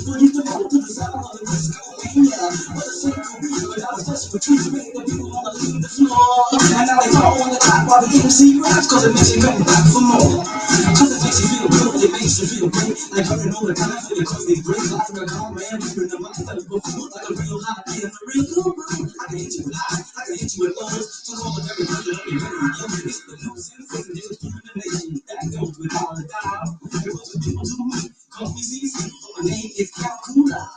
And now they all on the top while the MC raps, cause it makes you ready back for more. Cause it makes you feel good, it makes you feel great. Like hurting all the time, because they break. Like a calm man, you're in the mind that will feel like a real hot kid and a real cool bro. I can hit you with highs, I can hit you with lows. So call it every word that I'm ready. It's the news and fingers, discrimination. That goes without a doubt. It was the people to me, call me CC. My name is Calcula.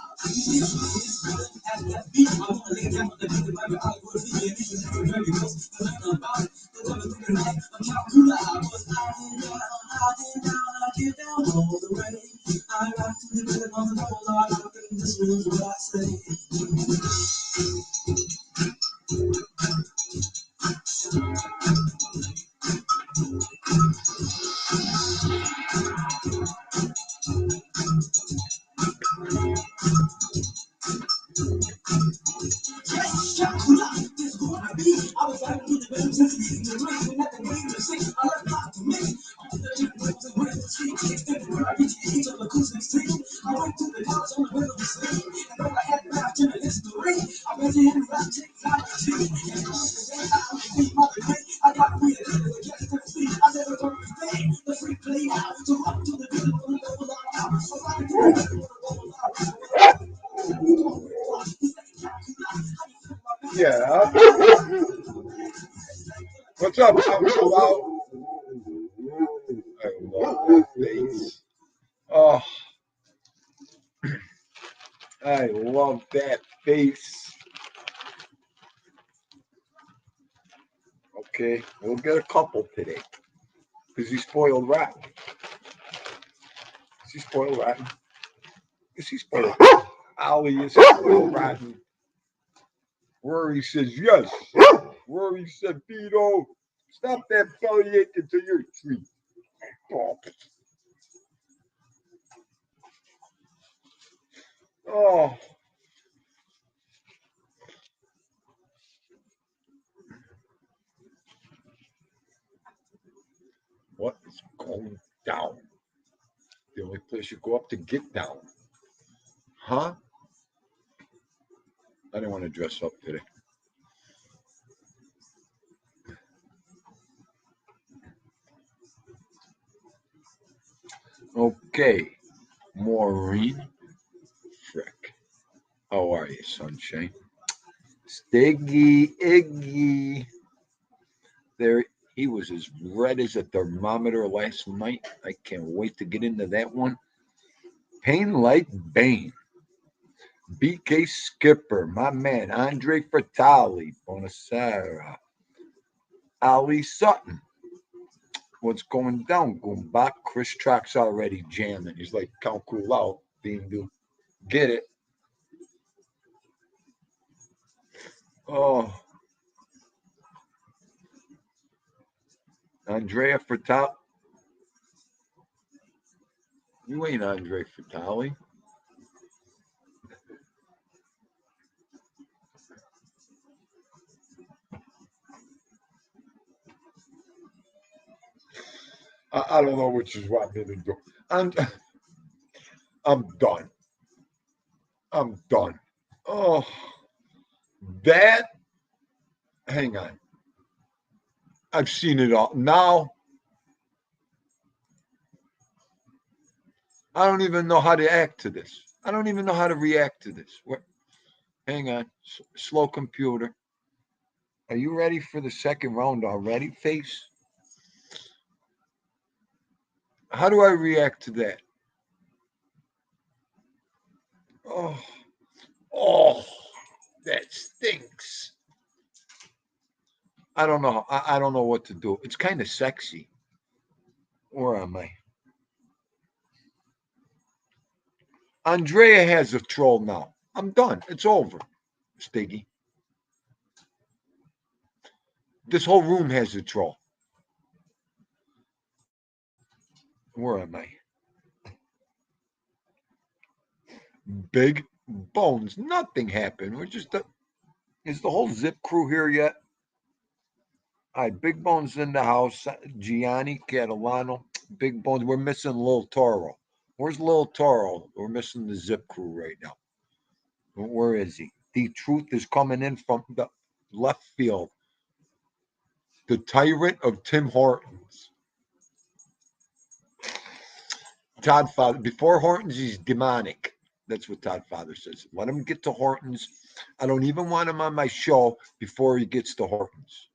I was fighting through the bedroom since the dream, and at the age of 6, I learned how to mix. On the different rhythms and rhythm street, extended where I reach each of acoustic street. I went to the college on the rhythm scene, and though I had math in history, I majored in rap technology. And on the day I beat my degree, I got free to get to the guest to the street. I never learned a thing, the free play out, so up to the rhythm of the level out. So I can do it with the level out. Yeah. What's up, Uncle Out? I love that face. Oh, I love that face. Okay, we'll get a couple today. Because he's spoiled rotten. Is he spoiled rotten? Is he spoiled? Ali is spoiled rotten. Rory says yes. Rory said, Vito, stop that belly aching to your tree. Oh. What is going down? The only place you go up to get down. Huh? I didn't want to dress up today. Okay. Maureen. Frick. How are you, sunshine? Stiggy, Iggy. There, he was as red as a thermometer last night. I can't wait to get into that one. Pain like Bane. BK Skipper, my man, Andre Fertali, Bonasera, Ali Sutton. What's going down, Goombach? Chris Trock's already jamming. He's like, count cool out, being do. Get it. Oh. Andrea Fertali. You ain't Andre Fertali. I don't know which is what me to do. I'm done. I'm done. Oh, that. Hang on. I've seen it all. Now, I don't even know how to act to this. I don't even know how to react to this. What? Hang on. Slow computer. Are you ready for the second round already, face? How do I react to that? Oh, oh, that stinks. I don't know. I don't know what to do. It's kind of sexy. Where am I? Andrea has a troll now. I'm done. It's over, Stiggy. This whole room has a troll. Where am I? Big Bones. Nothing happened. We're just. Is the whole Zip crew here yet? All right, Big Bones in the house. Gianni Catalano. Big Bones. We're missing Lil Toro. Where's Lil Toro? We're missing the Zip Crew right now. Where is he? The Truth is coming in from the left field. The tyrant of Tim Hortons. Todd Father. Before Hortons, he's demonic. That's what Todd Father says. Let him get to Hortons. I don't even want him on my show before he gets to Hortons.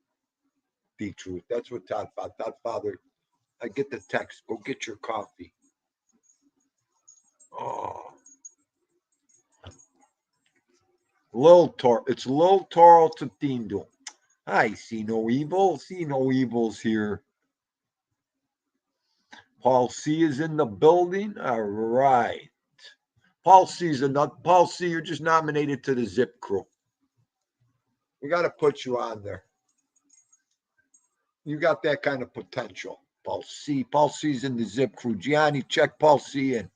The Truth. That's what Todd Father. Todd Father. I get the text. Go get your coffee. Oh. Lil Toro. It's Lil Toro Tatindo. I see no evil. See no evils here. Paul C is in the building. All right. Paul C's enough. Paul C, you're just nominated to the Zip Crew. We got to put you on there. You got that kind of potential. Paul C. Paul C's in the Zip Crew. Gianni, check Paul C in.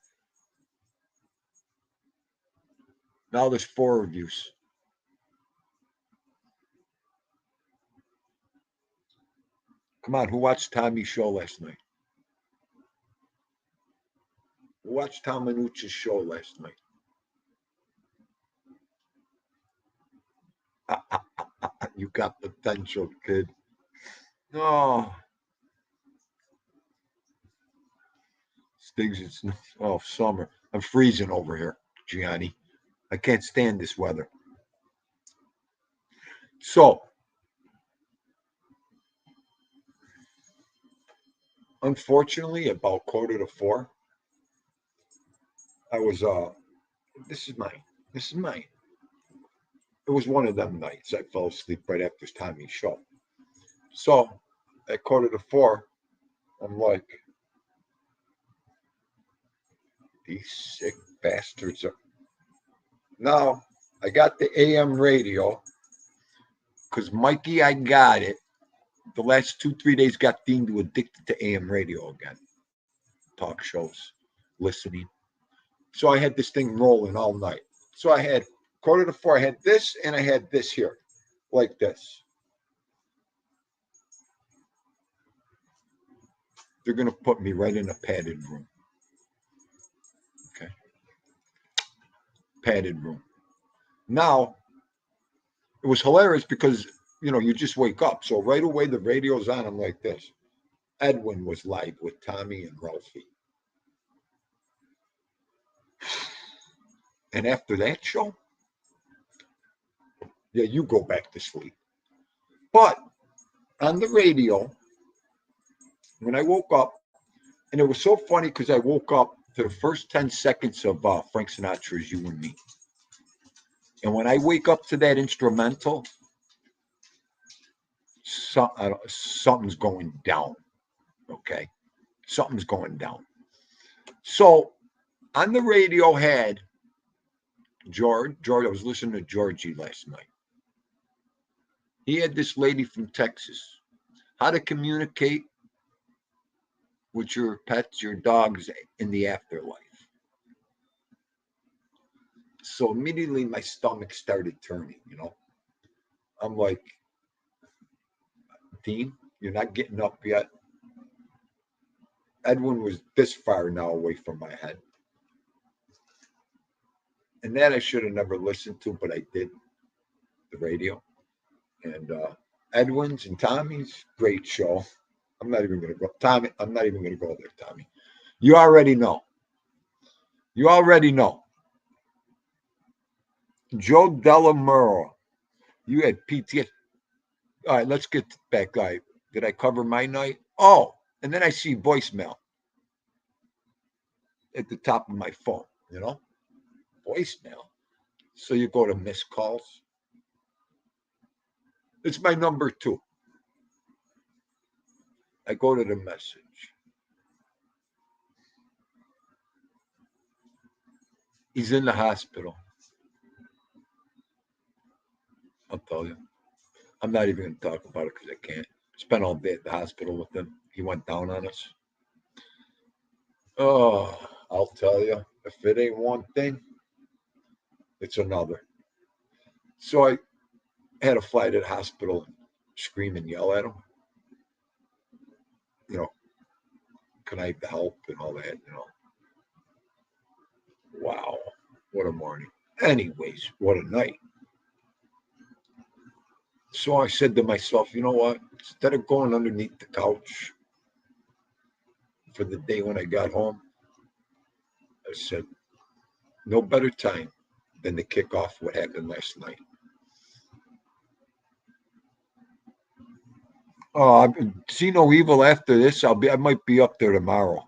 Now there's 4 reviews. Come on, who watched Tommy's show last night? Who watched Tom Minucci's show last night? You got potential, kid. Oh. Stiggs, it's summer. I'm freezing over here, Gianni. I can't stand this weather. So, unfortunately, about 3:45, I was this is mine. It was one of them nights I fell asleep right after Tommy's show. So at 3:45, I'm like, these sick bastards are. Now I got the AM radio because Mikey, I got it. The last 2-3 days got deemed to addicted to AM radio again. Talk shows, listening. So I had this thing rolling all night. So I had 3:45, I had this and I had this here, like this. They're going to put me right in a padded room. Okay. Padded room. Now, it was hilarious because, you just wake up. So right away, the radio's on. I'm like this. Edwin was live with Tommy and Ralphie. And after that show, yeah, you go back to sleep. But on the radio, when I woke up, and it was so funny because I woke up to the first 10 seconds of Frank Sinatra's You and Me. And when I wake up to that instrumental, something's going down. Okay. Something's going down. So on the radio had George, I was listening to Georgie last night. He had this lady from Texas. How to communicate with your pets, your dogs in the afterlife. So immediately my stomach started turning, I'm like, Dean, you're not getting up yet. Edwin was this far now away from my head. And that I should have never listened to, but I did, the radio. And Edwin's and Tommy's, great show. I'm not even going to go. Tommy, I'm not even going to go there, Tommy. You already know. Joe Delamuro, you had PTSD. All right, let's get back. Guy, did I cover my night? Oh, and then I see voicemail at the top of my phone, voicemail. So you go to missed calls. It's my number 2. I go to the message. He's in the hospital. I'll tell you. I'm not even going to talk about it because I can't. Spent all day at the hospital with him. He went down on us. Oh, I'll tell you. If it ain't one thing, it's another. So I had a fly to the hospital and scream and yell at him. Can I have the help and all that, Wow, what a morning. Anyways, what a night. So I said to myself, you know what? Instead of going underneath the couch for the day when I got home, I said, no better time than to kick off what happened last night. I see no evil after this. I might be up there tomorrow.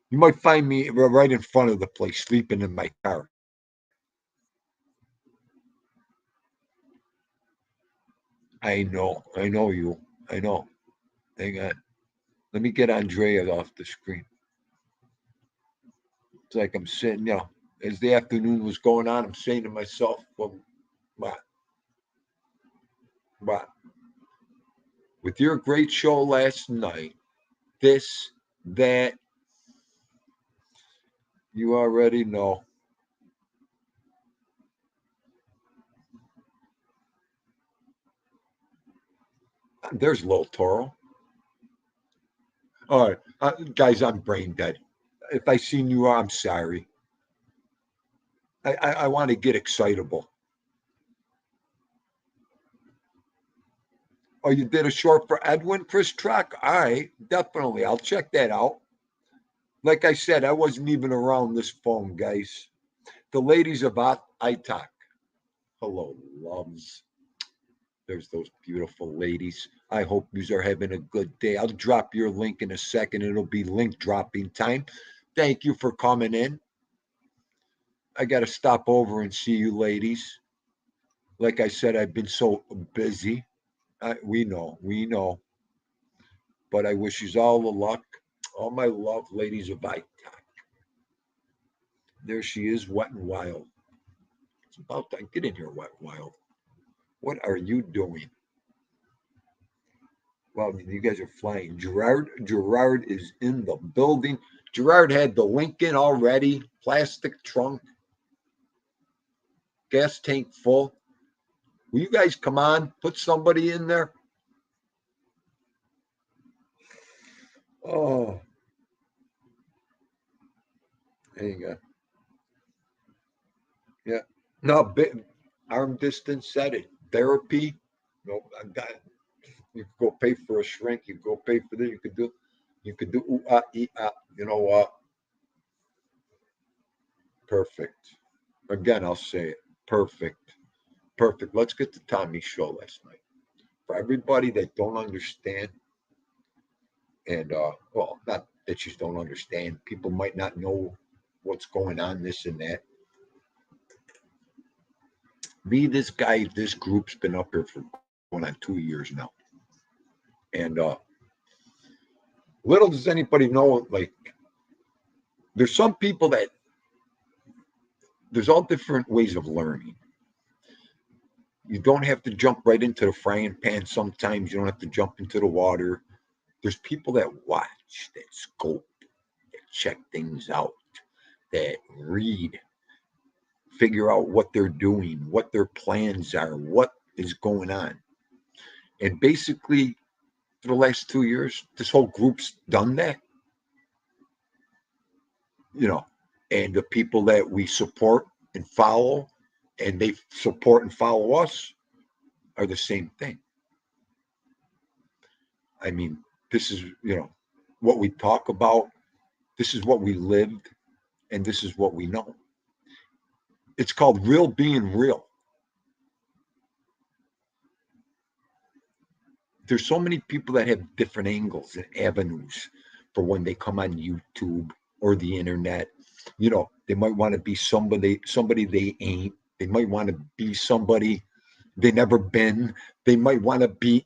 You might find me right in front of the place, sleeping in my car. I know you. I know. Hang on. Let me get Andrea off the screen. It's like I'm sitting, as the afternoon was going on, I'm saying to myself, well, what, what? With your great show last night, this, that, you already know. There's Lil Toro. All right, guys, I'm brain dead. If I seen you, I'm sorry. I want to get excitable. Oh, you did a short for Edwin, Chris Truck? All right, definitely. I'll check that out. Like I said, I wasn't even around this phone, guys. The ladies of ITAC. Hello, loves. There's those beautiful ladies. I hope you are having a good day. I'll drop your link in a second. It'll be link dropping time. Thank you for coming in. I got to stop over and see you, ladies. Like I said, I've been so busy. We know. But I wish you all the luck. All my love, ladies of ITAC. There she is, wet and wild. It's about time. Get in here, wet and wild. What are you doing? Well, you guys are flying. Gerard is in the building. Gerard had the Lincoln already, plastic trunk, gas tank full. Will you guys come on? Put somebody in there. Oh, there you go. Yeah. No, arm distance setting. Therapy. No, I got it. You could go pay for a shrink. You could go pay for this. You could do ooh, ah, ah. You know what? Perfect. Again, I'll say it. Perfect. Perfect. Let's get to Tommy's show last night. For everybody that don't understand, and well, not that you don't understand, people might not know what's going on, this and that. Me, this guy, this group's been up here for going on 2 years now. And little does anybody know, like, there's some people that there's all different ways of learning. You don't have to jump right into the frying pan sometimes. You don't have to jump into the water. There's people that watch, that scope, that check things out, that read, figure out what they're doing, what their plans are, what is going on. And basically, for the last 2 years, this whole group's done that, you know, and the people that we support and follow, and they support and follow us, are the same thing. I mean, this is, what we talk about, this is what we lived, and this is what we know. It's called real being real. There's so many people that have different angles and avenues for when they come on YouTube or the internet. They might want to be somebody they ain't. They might want to be somebody they never been. They might want to be.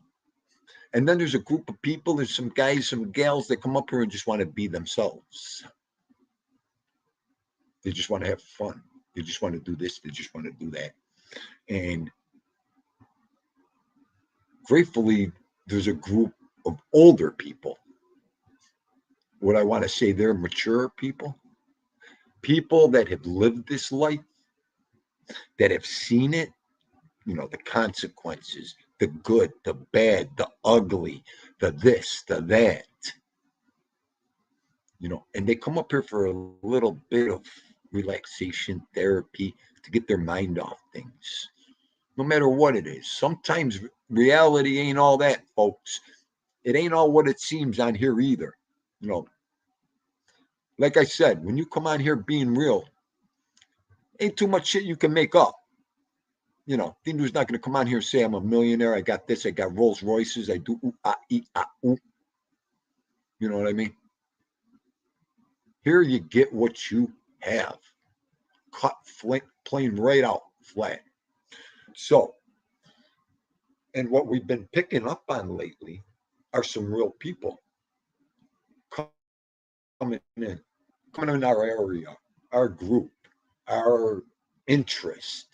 And then there's a group of people, there's some guys, some gals that come up here and just want to be themselves. They just want to have fun. They just want to do this. They just want to do that. And gratefully, there's a group of older people. What I want to say, they're mature people that have lived this life, that have seen it, the consequences, the good, the bad, the ugly, the this, the that. and they come up here for a little bit of relaxation therapy to get their mind off things, no matter what it is. Sometimes reality ain't all that, folks. It ain't all what it seems on here either. You know, like I said, when you come on here being real, ain't too much shit you can make up. Dindo's not going to come on here and say, I'm a millionaire. I got this. I got Rolls Royces. I do ooh, ah, ee, ah, ooh. You know what I mean? Here you get what you have. Cut plain right out flat. So, and what we've been picking up on lately are some real people coming in, coming in our area, our group, our interest.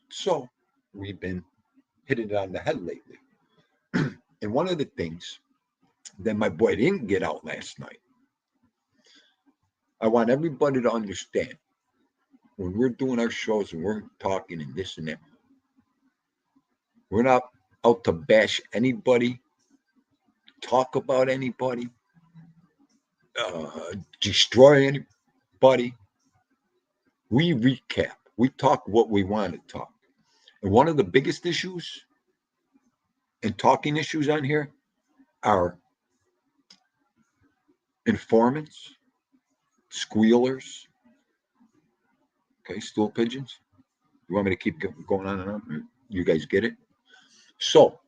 So we've been hitting it on the head lately. And one of the things that my boy didn't get out last night, I want everybody to understand when we're doing our shows and we're talking and this and that, we're not out to bash anybody, talk about anybody, destroy anybody. We recap. We talk what we want to talk. And one of the biggest issues and talking issues on here are informants, squealers, okay, stool pigeons. You want me to keep going on and on? You guys get it? So,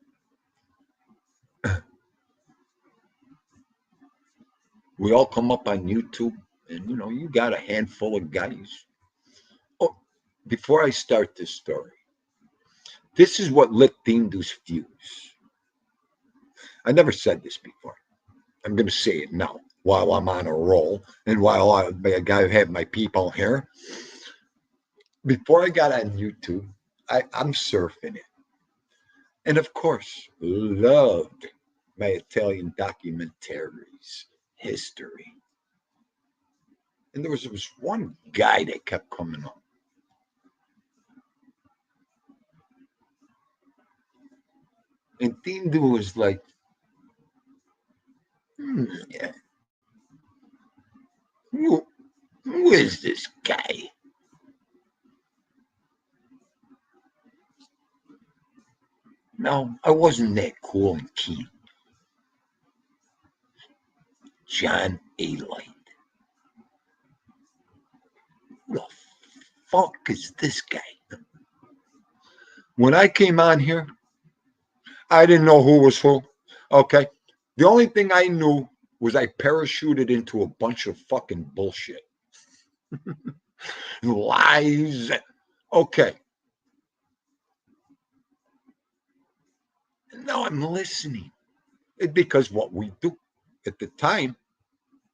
we all come up on YouTube, and you got a handful of guys. Oh, before I start this story, this is what lit Dindu's fuse. I never said this before. I'm going to say it now while I'm on a roll and while I have my people here. Before I got on YouTube, I'm surfing it. And of course, loved my Italian documentaries, history. And there was one guy that kept coming up. And Dindu was like, yeah, who is this guy? No, I wasn't that cool and keen. John A. Light. Who the fuck is this guy? When I came on here, I didn't know who was who. Okay. The only thing I knew was I parachuted into a bunch of fucking bullshit. Lies. Okay. Now I'm listening. Because what we do at the time,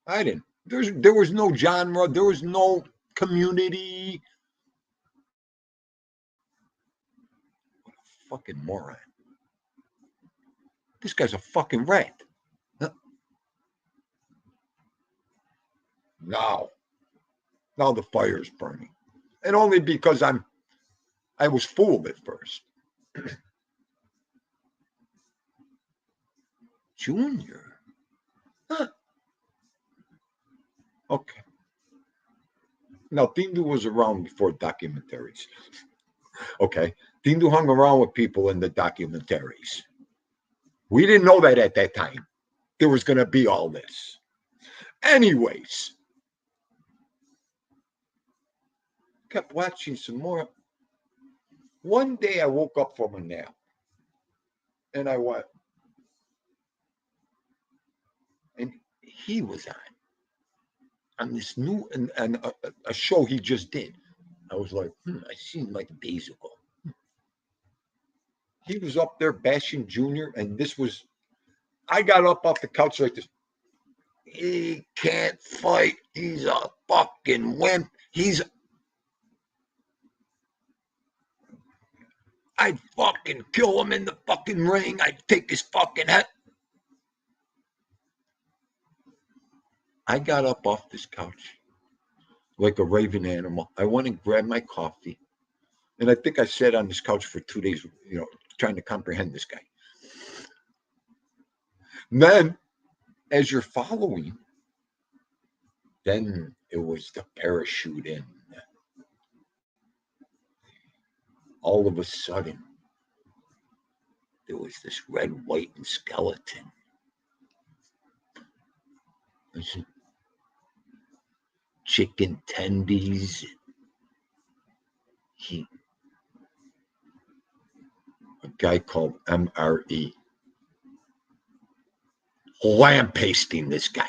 I didn't. There was no genre. There was no community. What a fucking moron. This guy's a fucking rat. Now, now the fire's burning. And only because I was fooled at first. Junior? Huh. Okay. Now, Dindu was around before documentaries. Okay. Dindu hung around with people in the documentaries. We didn't know that at that time. There was going to be all this. Anyways, kept watching some more. One day I woke up from a nap and I went, and he was on this new and a show he just did. I was like, I seen him like days ago. He was up there bashing Junior, and this was. I got up off the couch like this. He can't fight. He's a fucking wimp. I'd fucking kill him in the fucking ring. I'd take his fucking head. I got up off this couch like a raving animal. I went and grabbed my coffee. And I think I sat on this couch for 2 days, trying to comprehend this guy. And then, as you're following, Then it was the parachute in. All of a sudden, there was this red, white, and skeleton. Listen, chicken tendies. He, a guy called MRE, lampasting this guy.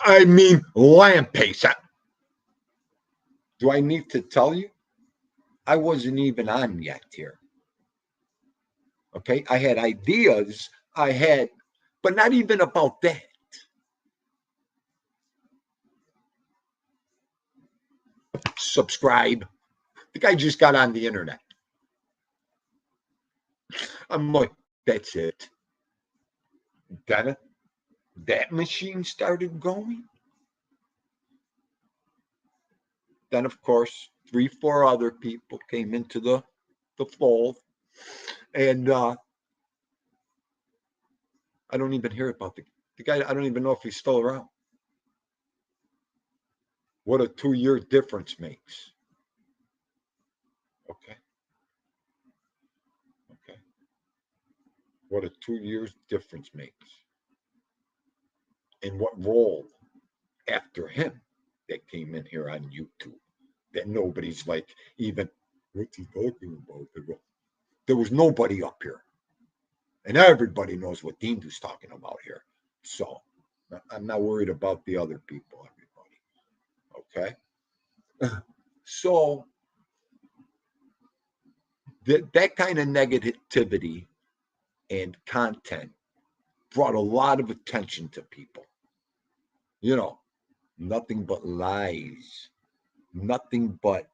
I mean, lampaste. Do I need to tell you? I wasn't even on yet here. Okay, I had ideas. But not even about that. Subscribe. The guy just got on the internet. I'm like, that's it. Then that machine started going. Then, of course, 3, 4 other people came into the fold. And I don't even hear about the guy. I don't even know if he's still around. What a 2-year difference makes. Okay. Okay. What a 2 years difference makes. And what role after him that came in here on YouTube that nobody's like, even, what's he talking about? There was nobody up here. And everybody knows what Dindu's talking about here. So I'm not worried about the other people, everybody. Okay. So that kind of negativity and content brought a lot of attention to people. You know, nothing but lies, nothing but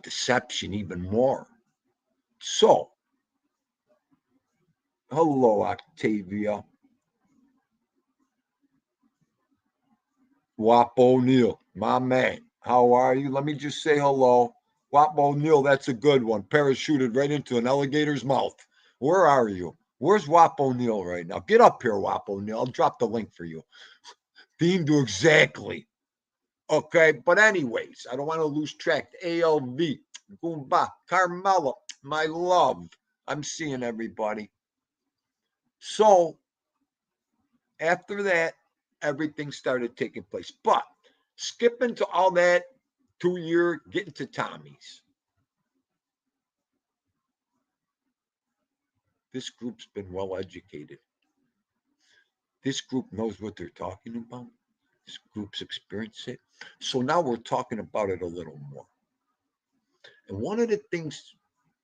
deception, even more. So, hello, Octavia. Wap O'Neill, my man. How are you? Let me just say hello. Wap O'Neill, that's a good one. Parachuted right into an alligator's mouth. Where are you? Where's Wap O'Neill right now? Get up here, Wap O'Neill. I'll drop the link for you. Dean do exactly. Okay, but anyways, I don't want to lose track. ALV, Goomba, Carmela, my love. I'm seeing everybody. So after that, everything started taking place. But skipping to all that 2 year, getting to Tommy's. This group's been well educated. This group knows what they're talking about. This group's experienced it. So now we're talking about it a little more. And one of the things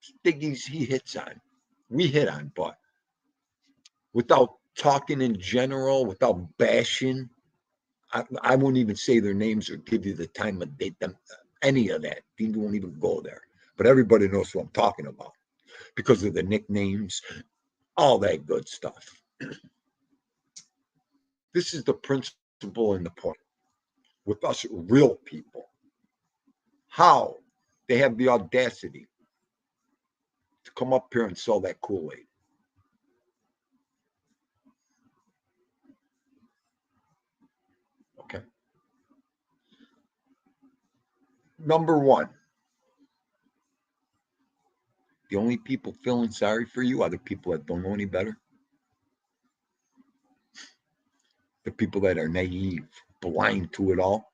Stiggy's he hits on, we hit on, but without talking in general, without bashing, I won't even say their names or give you the time of date, them, any of that. You won't even go there. But everybody knows what I'm talking about because of the nicknames, all that good stuff. This is the principle and the point with us real people. How they have the audacity to come up here and sell that Kool-Aid. Okay. Number one, the only people feeling sorry for you are the people that don't know any better. The people that are naive, blind to it all.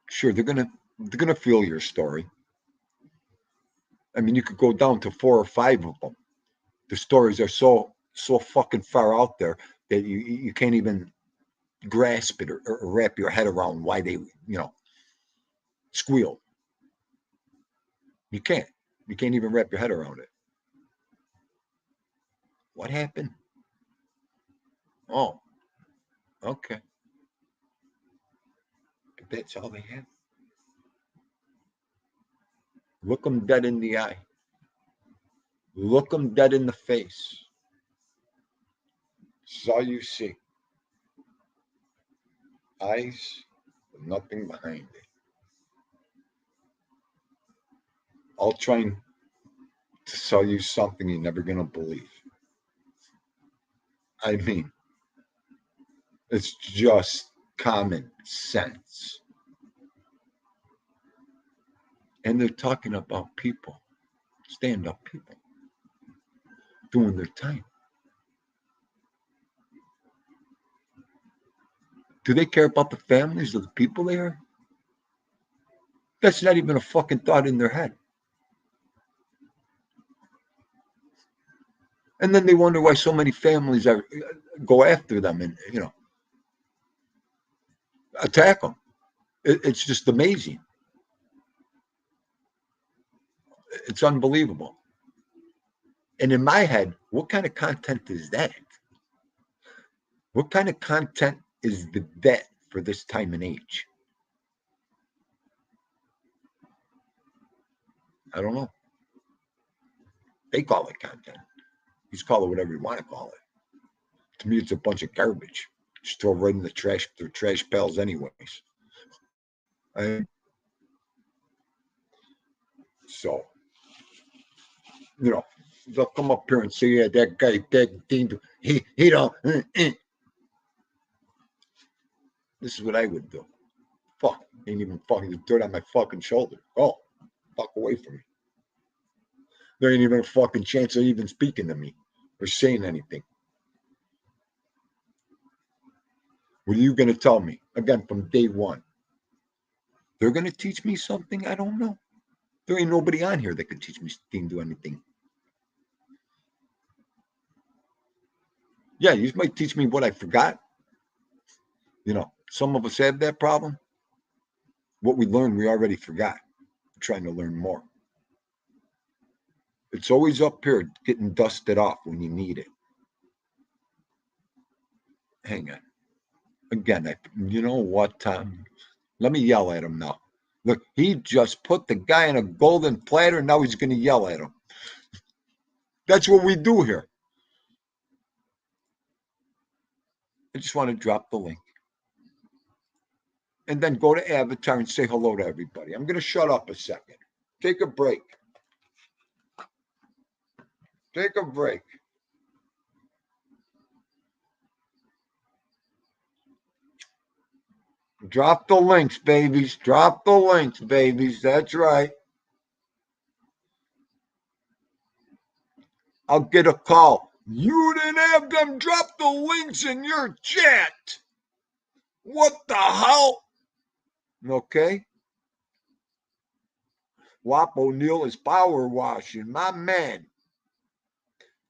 Sure, they're gonna feel your story. I mean, you could go down to 4 or 5 of them. The stories are so fucking far out there that you can't even grasp it or wrap your head around why they squeal. You can't. You can't even wrap your head around it. What happened? Oh, okay. That's all they have. Look them dead in the eye. Look them dead in the face. This is all you see. Eyes with nothing behind it. All trying to sell you something you're never going to believe. I mean, It's just common sense. And they're talking about people, stand-up people, doing their time. Do they care about the families of the people they are? That's not even a fucking thought in their head. And then they wonder why so many families are go after them and attack them. It's just amazing. It's unbelievable. And in my head, what kind of content is that? What kind of content is that for this time and age? I don't know. They call it content. You just call it whatever you want to call it. To me, it's a bunch of garbage. Just throw it right in the trash. They're trash pails, anyways. And so, they'll come up here and say, "Yeah, that guy, that thing, he don't." This is what I would do. Fuck, ain't even fucking dirt on my fucking shoulder. Oh, fuck away from me. There ain't even a fucking chance of even speaking to me or saying anything. What are you going to tell me? Again, from day one. They're going to teach me something? I don't know. There ain't nobody on here that could teach me to do anything. Yeah, you might teach me what I forgot. Some of us have that problem. What we learned, we already forgot. We're trying to learn more. It's always up here getting dusted off when you need it. Hang on. Again, you know what, Tom? Let me yell at him now. Look, he just put the guy on a golden platter. Now he's going to yell at him. That's what we do here. I just want to drop the link. And then go to Avatar and say hello to everybody. I'm going to shut up a second. Take a break. Take a break. Drop the links, babies. Drop the links, babies. That's right. I'll get a call. You didn't have them drop the links in your chat. What the hell? Okay. Wap O'Neill is power washing. My man.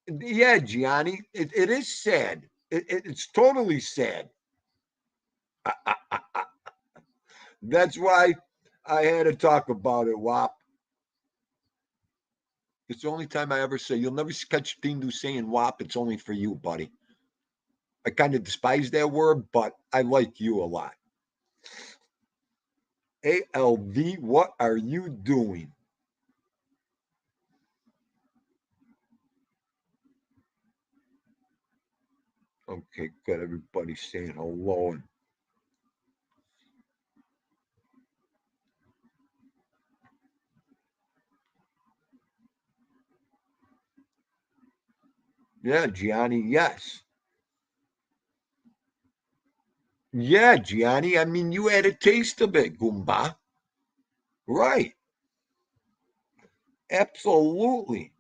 Yeah, Gianni, it is sad. It's totally sad. That's why I had to talk about it, Wap. It's the only time I ever say, you'll never catch Dindu saying WAP. It's only for you, buddy. I kind of despise that word, but I like you a lot. ALV, what are you doing? Okay, good. Everybody's saying hello. Yeah, Gianni, yes. Yeah, Gianni, I mean, you had a taste of it, Goomba. Right. Absolutely.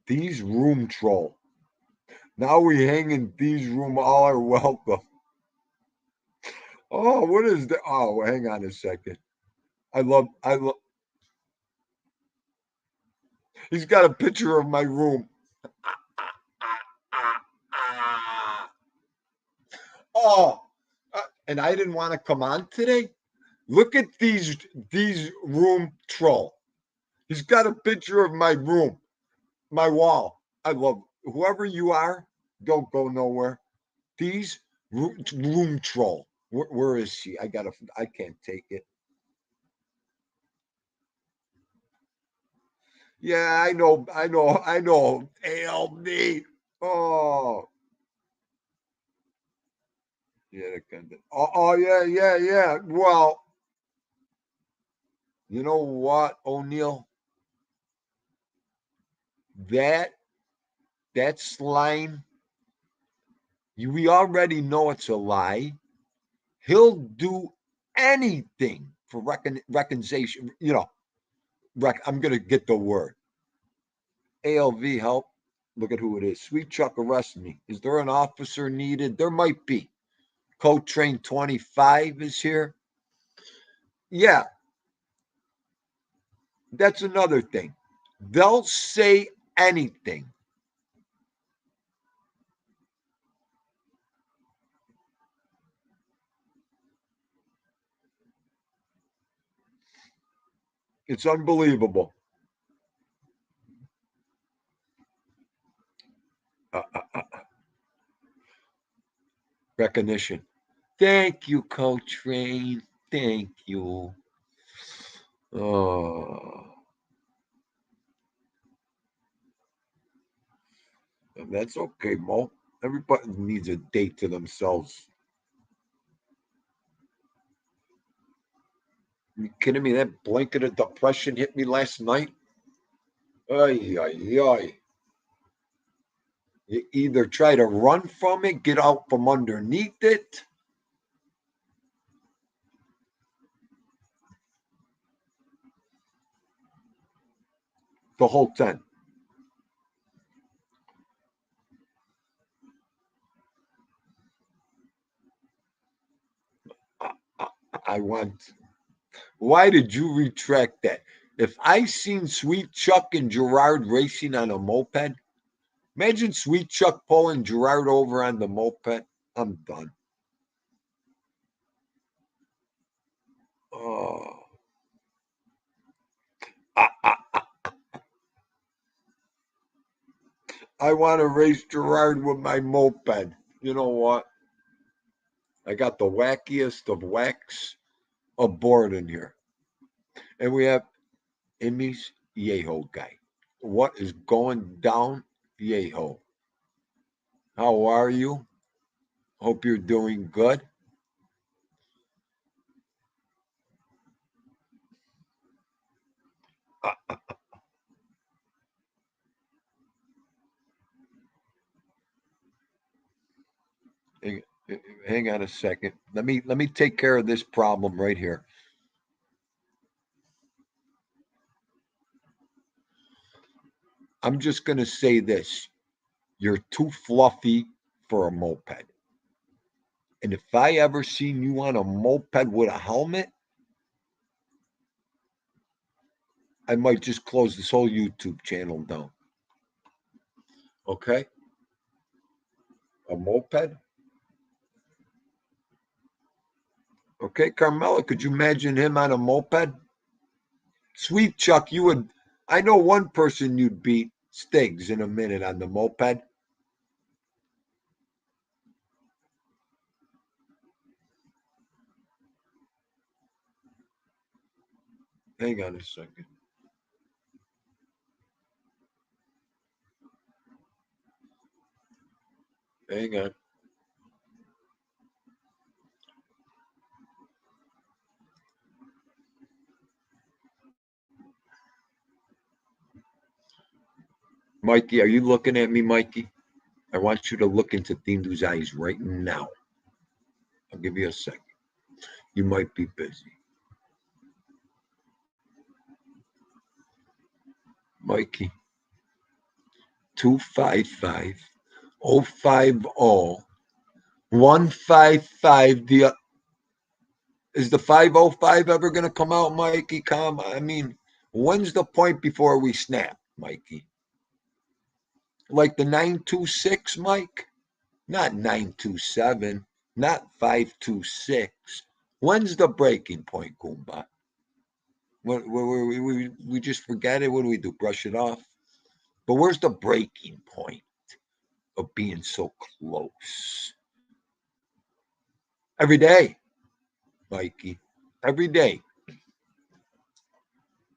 These room troll. Now we hang in these room, all are welcome. Oh, what is that? Oh, hang on a second. I love. He's got a picture of my room. Oh, and I didn't want to come on today. Look at these room troll. He's got a picture of my room, my wall. I love whoever you are. Don't go nowhere. These room troll. Where is she? I can't take it. Yeah, I know. ALB. Oh, yeah, yeah. Well, you know what, O'Neill? That line, we already know it's a lie. He'll do anything for reconciliation. I'm gonna get the word. ALV help. Look at who it is. Sweet Chuck arrested me. Is there an officer needed? There might be. Code Train 25 is here. Yeah, that's another thing. They'll say anything. It's unbelievable. Uh, uh, uh, recognition. Thank you, Coach Train. Thank you. Oh, that's okay, Mo. Everybody needs a date to themselves. You kidding me? That blanket of depression hit me last night. Ay, ay, ay. You either try to run from it, get out from underneath it. The whole 10. I, I, I want. Why did you retract that? If I seen Sweet Chuck and Gerard racing on a moped, imagine Sweet Chuck pulling Gerard over on the moped. I'm done. Oh, I want to race Gerard with my moped. You know what? I got the wackiest of whacks aboard in here. And we have Emmy's Yeho guy. What is going down, Yeho? How are you? Hope you're doing good. Hang, hang on a second. Let me take care of this problem right here. I'm just gonna say this. You're too fluffy for a moped. And if I ever seen you on a moped with a helmet, I might just close this whole YouTube channel down. Okay? A moped? Okay, Carmela, could you imagine him on a moped? Sweet Chuck, you would. I know one person you'd beat Stiggs in a minute on the moped. Hang on a second. Hang on. Mikey, are you looking at me, Mikey? I want you to look into Dindu's eyes right now. I'll give you a second. You might be busy. Mikey, 255 050 155. Is the 505 ever going to come out, Mikey? I mean, when's the point before we snap, Mikey? Like the 926, Mike? Not 927, not 526. When's the breaking point, Goomba? We just forget it. What do we do? Brush it off? But where's the breaking point of being so close? Every day, Mikey. Every day.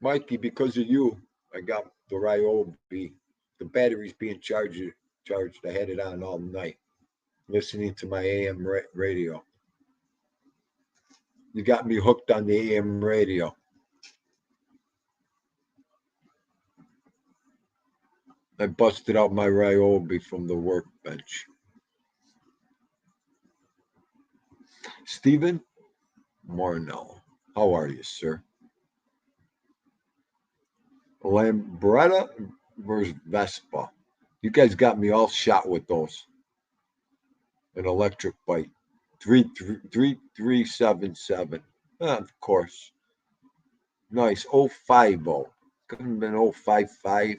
Mikey, because of you, I got the Ryobi. The battery's being charged. I had it on all night, listening to my AM radio. You got me hooked on the AM radio. I busted out my Ryobi from the workbench. Stephen Marnell, how are you, sir? Lambretta versus Vespa. You guys got me all shot with those. An electric bike. 3377. Of course. Nice. 050. Couldn't have been 055.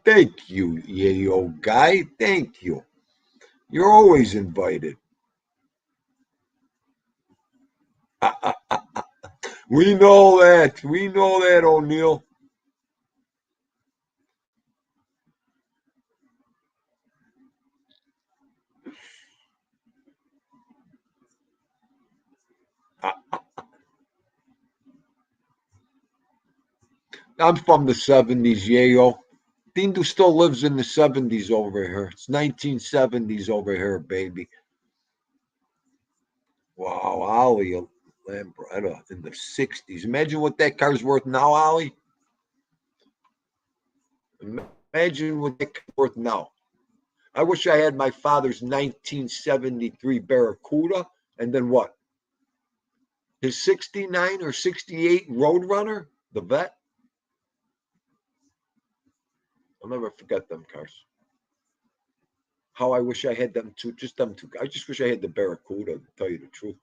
Thank you, Yayo guy. Thank you. You're always invited. We know that. We know that, O'Neill. I'm from the 70s, Yayo. Dindu still lives in the 70s over here. It's 1970s over here, baby. Wow, Ollie Lambretta in the 60s. Imagine what that car's worth now, Ollie. Imagine what that car's worth now. I wish I had my father's 1973 Barracuda, and then what? His 69 or 68 Roadrunner, the vet. I'll never forget them cars. How I wish I had them two, just them two. I just wish I had the Barracuda, to tell you the truth.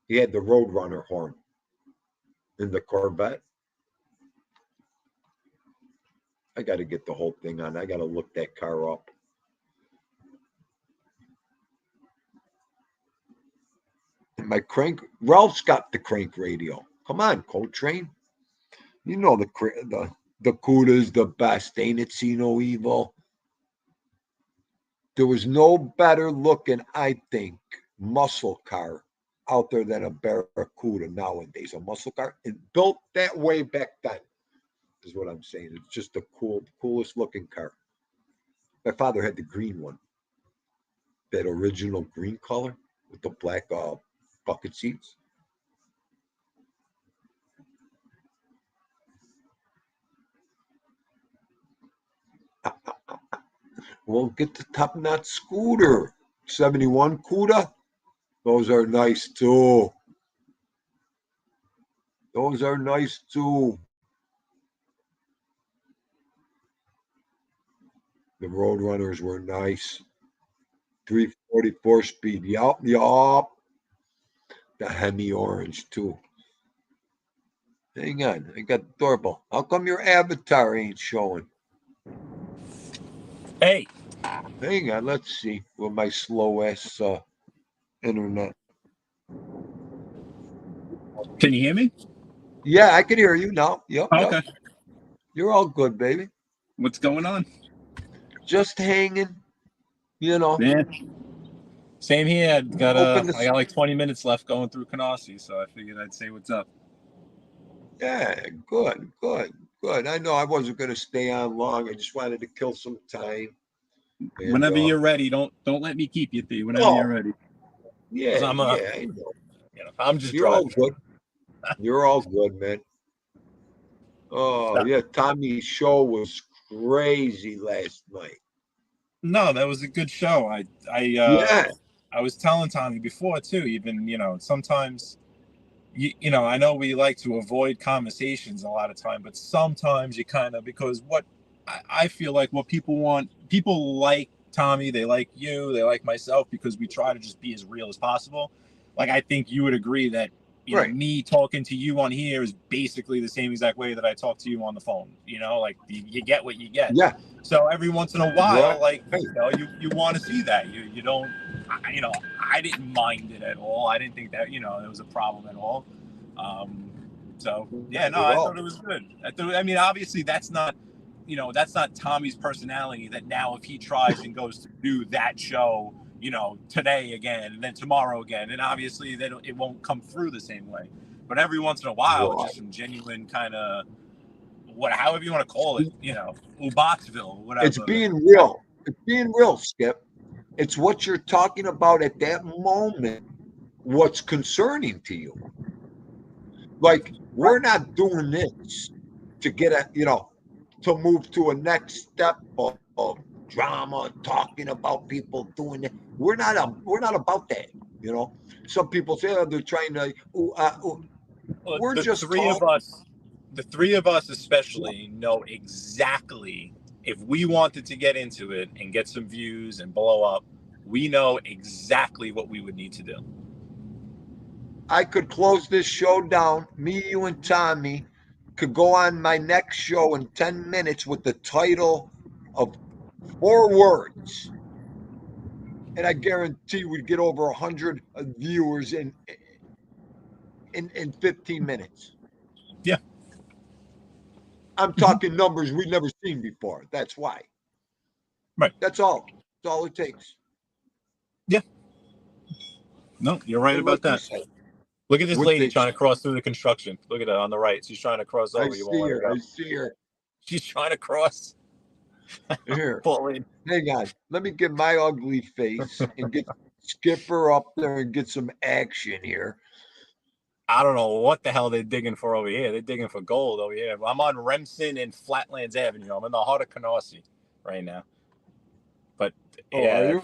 He had the Roadrunner horn in the Corvette. I got to get the whole thing on. I got to look that car up. And my crank, Ralph's got the crank radio. Come on, Coltrane. You know the Cuda's the best, ain't it? See no evil. There was no better looking, I think, muscle car out there than a Barracuda nowadays. A muscle car, and built that way back then, is what I'm saying. It's just the coolest looking car. My father had the green one, that original green color with the black bucket seats. Well, get the top notch scooter. 71 Cuda. Those are nice too. Those are nice too. The Roadrunners were nice. 344 speed. Yup, yup. The Hemi Orange too. Hang on, I got the doorbell. How come your avatar ain't showing? Hey. Hang on, let's see. With my slow ass internet. Can you hear me? Yeah, I can hear you now. Yep, Oh, yep. okay. You're all good, baby. What's going on? Just hanging. You know. Yeah. Same here. I got like 20 minutes left going through Canarsie, so I figured I'd say what's up. Yeah, good, good, good. I know I wasn't going to stay on long. I just wanted to kill some time. And, Whenever you're ready, don't let me keep you, T. Whenever you're ready. Yeah, I'm yeah, I know. I'm just You're driving. all good. You're all good, man. Oh yeah, Tommy's show was crazy last night. No, that was a good show. Yeah, I was telling Tommy before too. Even sometimes I know we like to avoid conversations a lot of time, but sometimes you kind of because what I feel like what people like Tommy, they like you, they like myself because we try to just be as real as possible. Like I think you would agree that right. me talking to you on here is basically the same exact way that I talk to you on the phone. Like you get what you get. Yeah. So every once in a while, Right. you want to see that. You don't. I didn't mind it at all. I didn't think that there was a problem at all. So yeah, no, I thought it was good. I mean, obviously that's not Tommy's personality. That now if he tries and goes to do that show, today again and then tomorrow again, and obviously it won't come through the same way. But every once in a while, it's just some genuine kind of however you want to call it, Uboxville, whatever. It's being real. It's being real, Skip. It's what you're talking about at that moment. What's concerning to you? Like We're not doing this to get to move to a next step of drama, talking about people doing it. We're not about that. Some people say, they're trying to. Well, We're just talking. the three of us especially know exactly, if we wanted to get into it and get some views and blow up, we know exactly what we would need to do. I could close this show down. Me, you, and Tommy could go on my next show in 10 minutes with the title of 4 words. And I guarantee we'd get over 100 viewers in 15 minutes. Yeah. I'm talking numbers we've never seen before. That's why. Right. That's all. That's all it takes. Yeah. No, you're right about that. Look at this lady trying to cross through the construction. Look at her on the right. She's trying to cross over. I see her. She's trying to cross. Here. Hang on. Let me get my ugly face and get Skipper up there and get some action here. I don't know what the hell they're digging for over here. They're digging for gold over here. I'm on Remsen and Flatlands Avenue. I'm in the heart of Canarsie right now. But are you?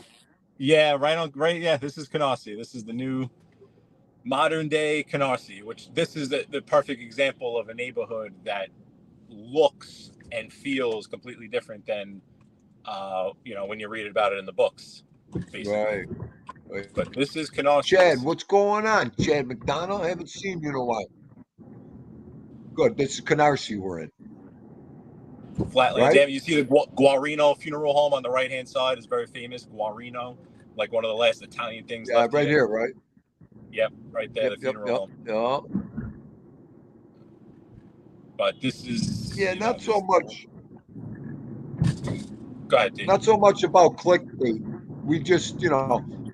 Yeah, right. Yeah, this is Canarsie. This is the new modern day Canarsie, which this is the perfect example of a neighborhood that looks and feels completely different than when you read about it in the books, basically. Right. But this is Canarsie. Chad, what's going on? Chad McDonald? I haven't seen you in a while. Good. This is Canarsie we're in. Flatlands. Right? You see the Guarino Funeral Home on the right-hand side is very famous. Guarino, like one of the last Italian things left. Right here, right? Yep, right there, the funeral home. But this is... not so much... Go ahead, Dave. Not so much about clickbait. We just,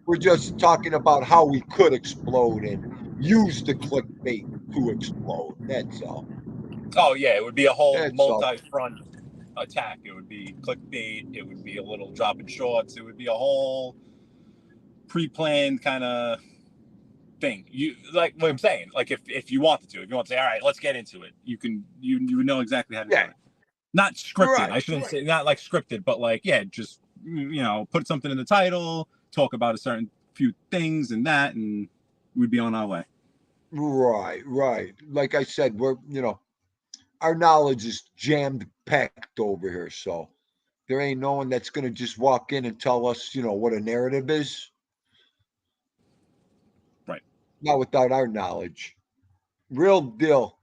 we're just talking about how we could explode and use the clickbait to explode. That's all. Oh, yeah, it would be a whole multi-front attack. It would be clickbait. It would be a little drop in shorts. It would be a whole pre-planned kind of thing. You like what I'm saying? Like if you wanted to, if you want to say, all right, let's get into it, you would know exactly how to do it. Not scripted. Right, I shouldn't say not like scripted, but like just put something in the title, talk about a certain few things and that, and we'd be on our way. Right. Like I said, we're our knowledge is jammed packed over here, so there ain't no one that's gonna just walk in and tell us what a narrative is. Right. Not without our knowledge. Real deal.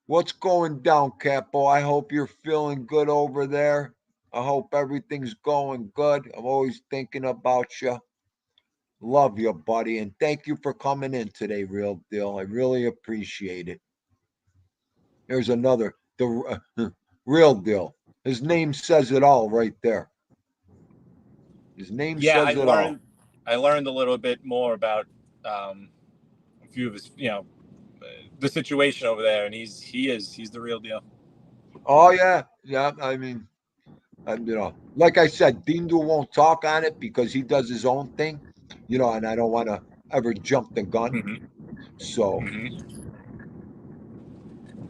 What's going down, Capo? I hope you're feeling good over there. I hope everything's going good. I'm always thinking about you. Love you, buddy. And thank you for coming in today, Real Deal. I really appreciate it. There's another, the Real Deal. His name says it all right there. His name says it all. I learned a little bit more about a few of his, the situation over there, and he's the real deal. Oh yeah. I mean, like I said, Dindu won't talk on it because he does his own thing, and I don't want to ever jump the gun. Mm-hmm. So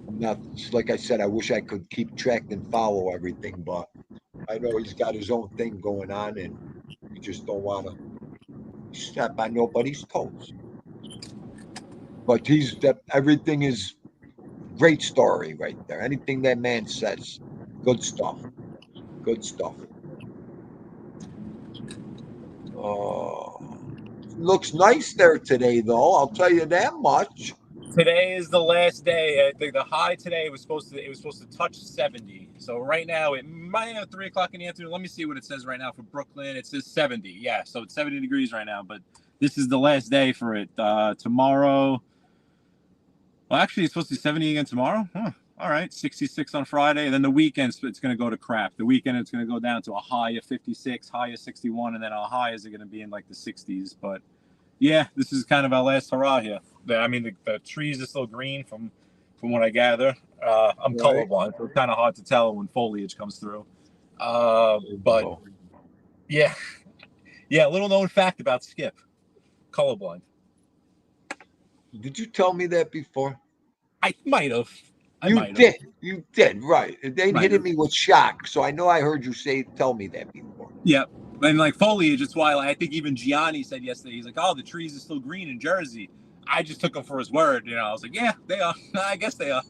I'm not, like I said, I wish I could keep track and follow everything, but I know he's got his own thing going on, and you just don't want to step on nobody's toes. But everything is great story right there. Anything that man says, good stuff. Good stuff. Looks nice there today, though. I'll tell you that much. Today is the last day. I think the high today was supposed to touch 70. So right now it might have 3 o'clock in the afternoon. Let me see what it says right now for Brooklyn. It says 70. Yeah, so it's 70 degrees right now. But this is the last day for it. Tomorrow. Well, actually, it's supposed to be 70 again tomorrow. Huh. All right, 66 on Friday. And then the weekend, it's going to go to crap. The weekend, it's going to go down to a high of 56, high of 61, and then our highs are going to be in like the 60s. But yeah, this is kind of our last hurrah here. I mean, the trees are still green from what I gather. I'm colorblind, so it's kind of hard to tell when foliage comes through. But yeah, little known fact about Skip, colorblind. Did you tell me that before? I might have. You did, right. It ain't hitting me with shock. So I know I heard you tell me that before. Yeah. And like foliage, it's why I think even Gianni said yesterday, he's like, oh, the trees are still green in Jersey. I just took him for his word. I was like, yeah, they are. I guess they are.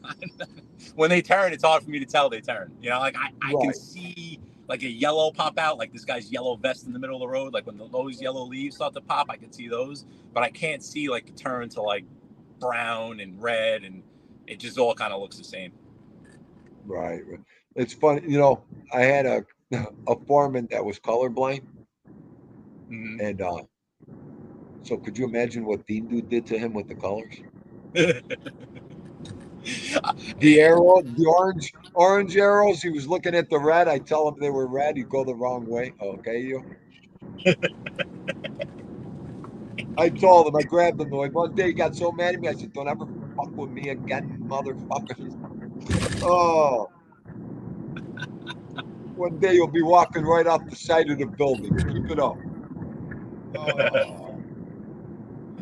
When they turn, it's hard for me to tell they turn. Like I can see like a yellow pop out, like this guy's yellow vest in the middle of the road. Like when those yellow leaves start to pop, I can see those. But I can't see like turn to like brown and red, and it just all kind of looks the same. Right. It's funny. I had a foreman that was colorblind. Mm-hmm. And so could you imagine what Dean Dude did to him with the colors? The orange arrows, he was looking at the red. I tell him they were red. He'd go the wrong way. Okay, you. I told him, I grabbed him. One day he got so mad at me. I said, don't ever fuck with me again, motherfucker. Oh. One day you'll be walking right off the side of the building. Keep it up. Oh.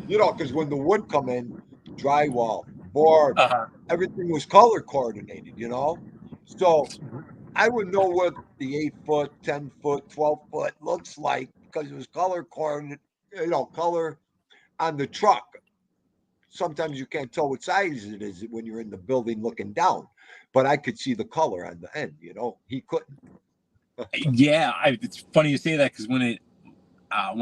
Because when the wood come in, drywall, board, everything was color coordinated, So I would know what the 8 foot, 10 foot, 12 foot looks like because it was color coordinated, color on the truck. Sometimes you can't tell what size it is when you're in the building looking down, but I could see the color on the end, he couldn't. Yeah, it's funny you say that because when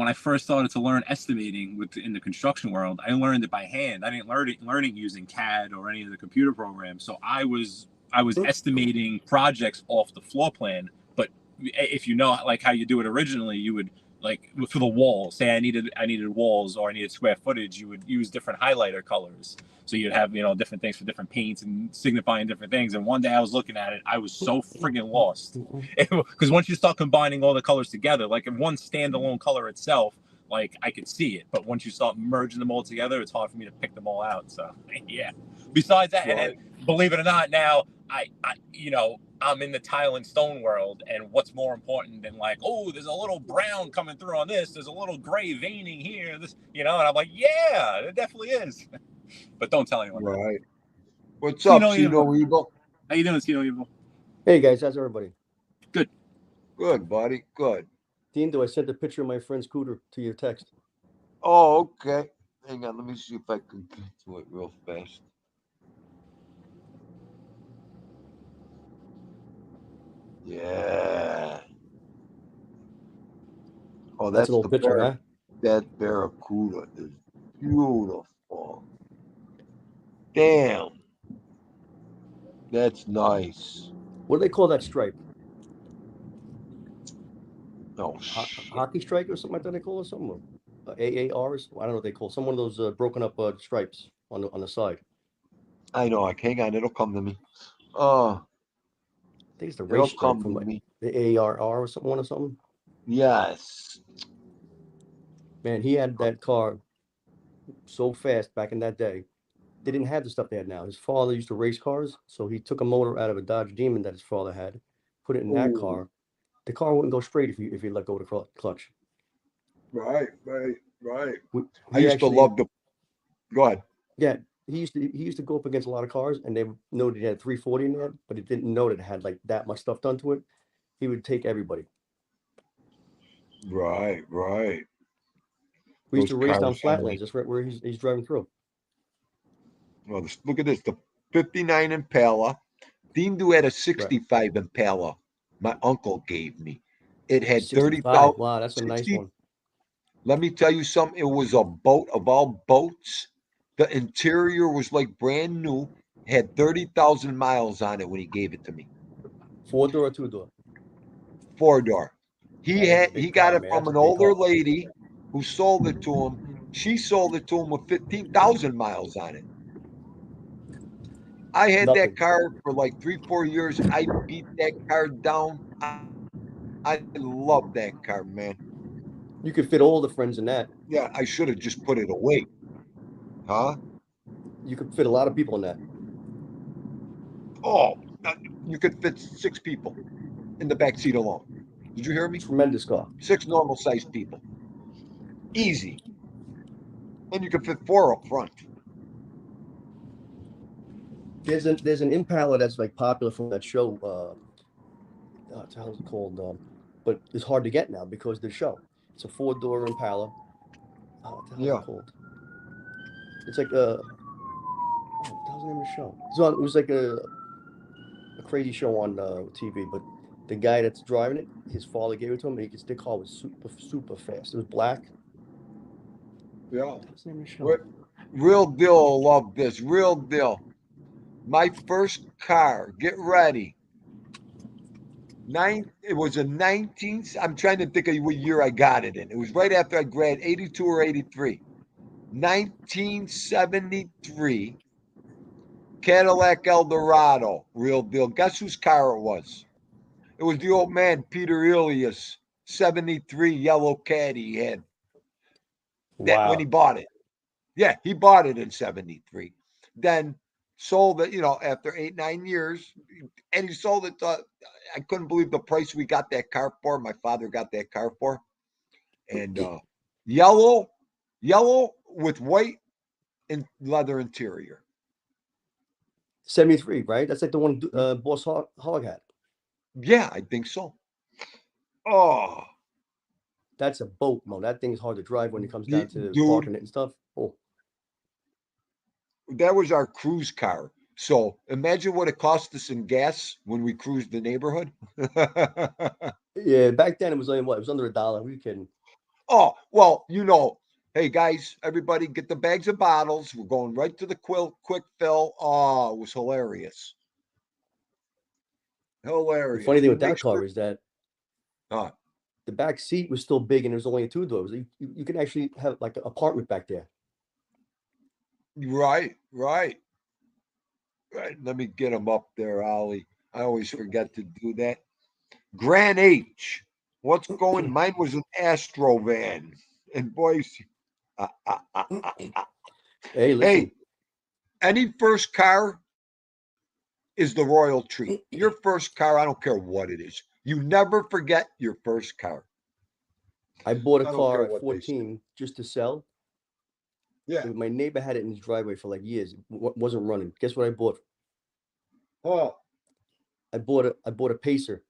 I first started to learn estimating in the construction world, I learned it by hand. I didn't learn it using CAD or any of the computer programs. So I was estimating projects off the floor plan. But if like how you do it originally, you would like for the walls. Say I needed walls or I needed square footage. You would use different highlighter colors. So you'd have different things for different paints and signifying different things. And one day I was looking at it, I was so friggin' lost because once you start combining all the colors together, like in one standalone color itself, like I could see it, but once you start merging them all together, it's hard for me to pick them all out. So yeah. Besides that, and then believe it or not, now I'm in the tile and stone world, and what's more important than like, oh, there's a little brown coming through on this, there's a little gray veining here, this, and I'm like, yeah, it definitely is. But don't tell anyone. Right. What's up, Cino Evil? How you doing, Cino Evil? Hey guys, how's everybody? Good. Good, buddy. Good. Dean, I sent a picture of my friend Scooter to your text. Oh, okay. Hang on, let me see if I can get to it real fast. Yeah. Oh, that's an old picture, huh? That barracuda is beautiful. Damn. That's nice. What do they call that stripe? Oh, hockey stripe or something like that they call it? Something? AARs? I don't know what they call it. Some one of those broken up stripes on the side. I know. Hang on. It'll come to me. I think it's the race stripe from like the AARR or something. Yes. Man, he had that car so fast back in that day. They didn't have the stuff they had now. His father used to race cars, so he took a motor out of a Dodge Demon that his father had, put it in that car. The car wouldn't go straight if you let go of the clutch. Right. I used to love the. Go ahead. Yeah, he used to go up against a lot of cars, and they noted he had 340 in there, but he didn't know that it had like that much stuff done to it. He would take everybody. Right. We used to race down flatlands, just right where he's driving through. Well, look at this. The 59 Impala. Dean Du had a 65 Impala. My uncle gave me. It had 30,000. Wow, that's a nice one. Let me tell you something. It was a boat of all boats. The interior was like brand new. Had 30,000 miles on it when he gave it to me. 4-door or 2-door? 4-door. He got it from an older lady who sold it to him. She sold it to him with 15,000 miles on it. I had that car for like 3-4 years. I beat that car down. I love that car, man. You could fit all the friends in that. Yeah, I should have just put it away. Huh? You could fit a lot of people in that. Oh, you could fit 6 people in the back seat alone. Did you hear me? Tremendous car. 6 normal-sized people. Easy. And you could fit 4 up front. There's an Impala that's like popular from that show. What the hell is it called? But it's hard to get now because of the show. It's a 4-door Impala. What the hell is Yeah. it called? It's like what the hell's the name of the show? It was like a crazy show on TV, but the guy that's driving it, his father gave it to him, and the car was super fast. It was black. Yeah. What's the name of the show? Real deal. Love this. Real deal. My first car. Get ready. It was a 19. I'm trying to think of what year I got it in. It was right after I graduated, 82 or 83. 1973 Cadillac Eldorado. Real deal. Guess whose car it was? It was the old man, Peter Elias, 73 yellow caddy he had that when he Wow. bought it. Yeah, he bought it in 73. Then sold it, after 8, 9 years. And he sold it. I couldn't believe the price we got that car for. My father got that car for. And yellow with white and leather interior. 73, right? That's like the one Boss Hog had. Yeah, I think so. Oh, That's a boat, Mo. That thing is hard to drive when it comes down to dude, parking it and stuff. Oh, that was our cruise car. So imagine what it cost us in gas when we cruised the neighborhood. yeah. Back then it was like what? It was under $1. Were you kidding? Oh, well, hey guys, everybody get the bags of bottles. We're going right to the quick fill. Oh, it was hilarious. The Hilarious. funny thing We with make that car sure. is that Uh, the back seat was still big and there was only 2 doors. You can actually have like an apartment back there. right. Let me get them up there, Ollie. I always forget to do that. Grand H. What's going? Mine was an Astro van. And boys, Hey, listen. hey, any first car is the royal treat. Your first car, I don't care what it is. You never forget your first car. I bought a I don't care car at what they say. 14 just to sell. Yeah. My neighbor had it in his driveway for like years. It wasn't running. Guess what I bought? Oh, I bought a Pacer.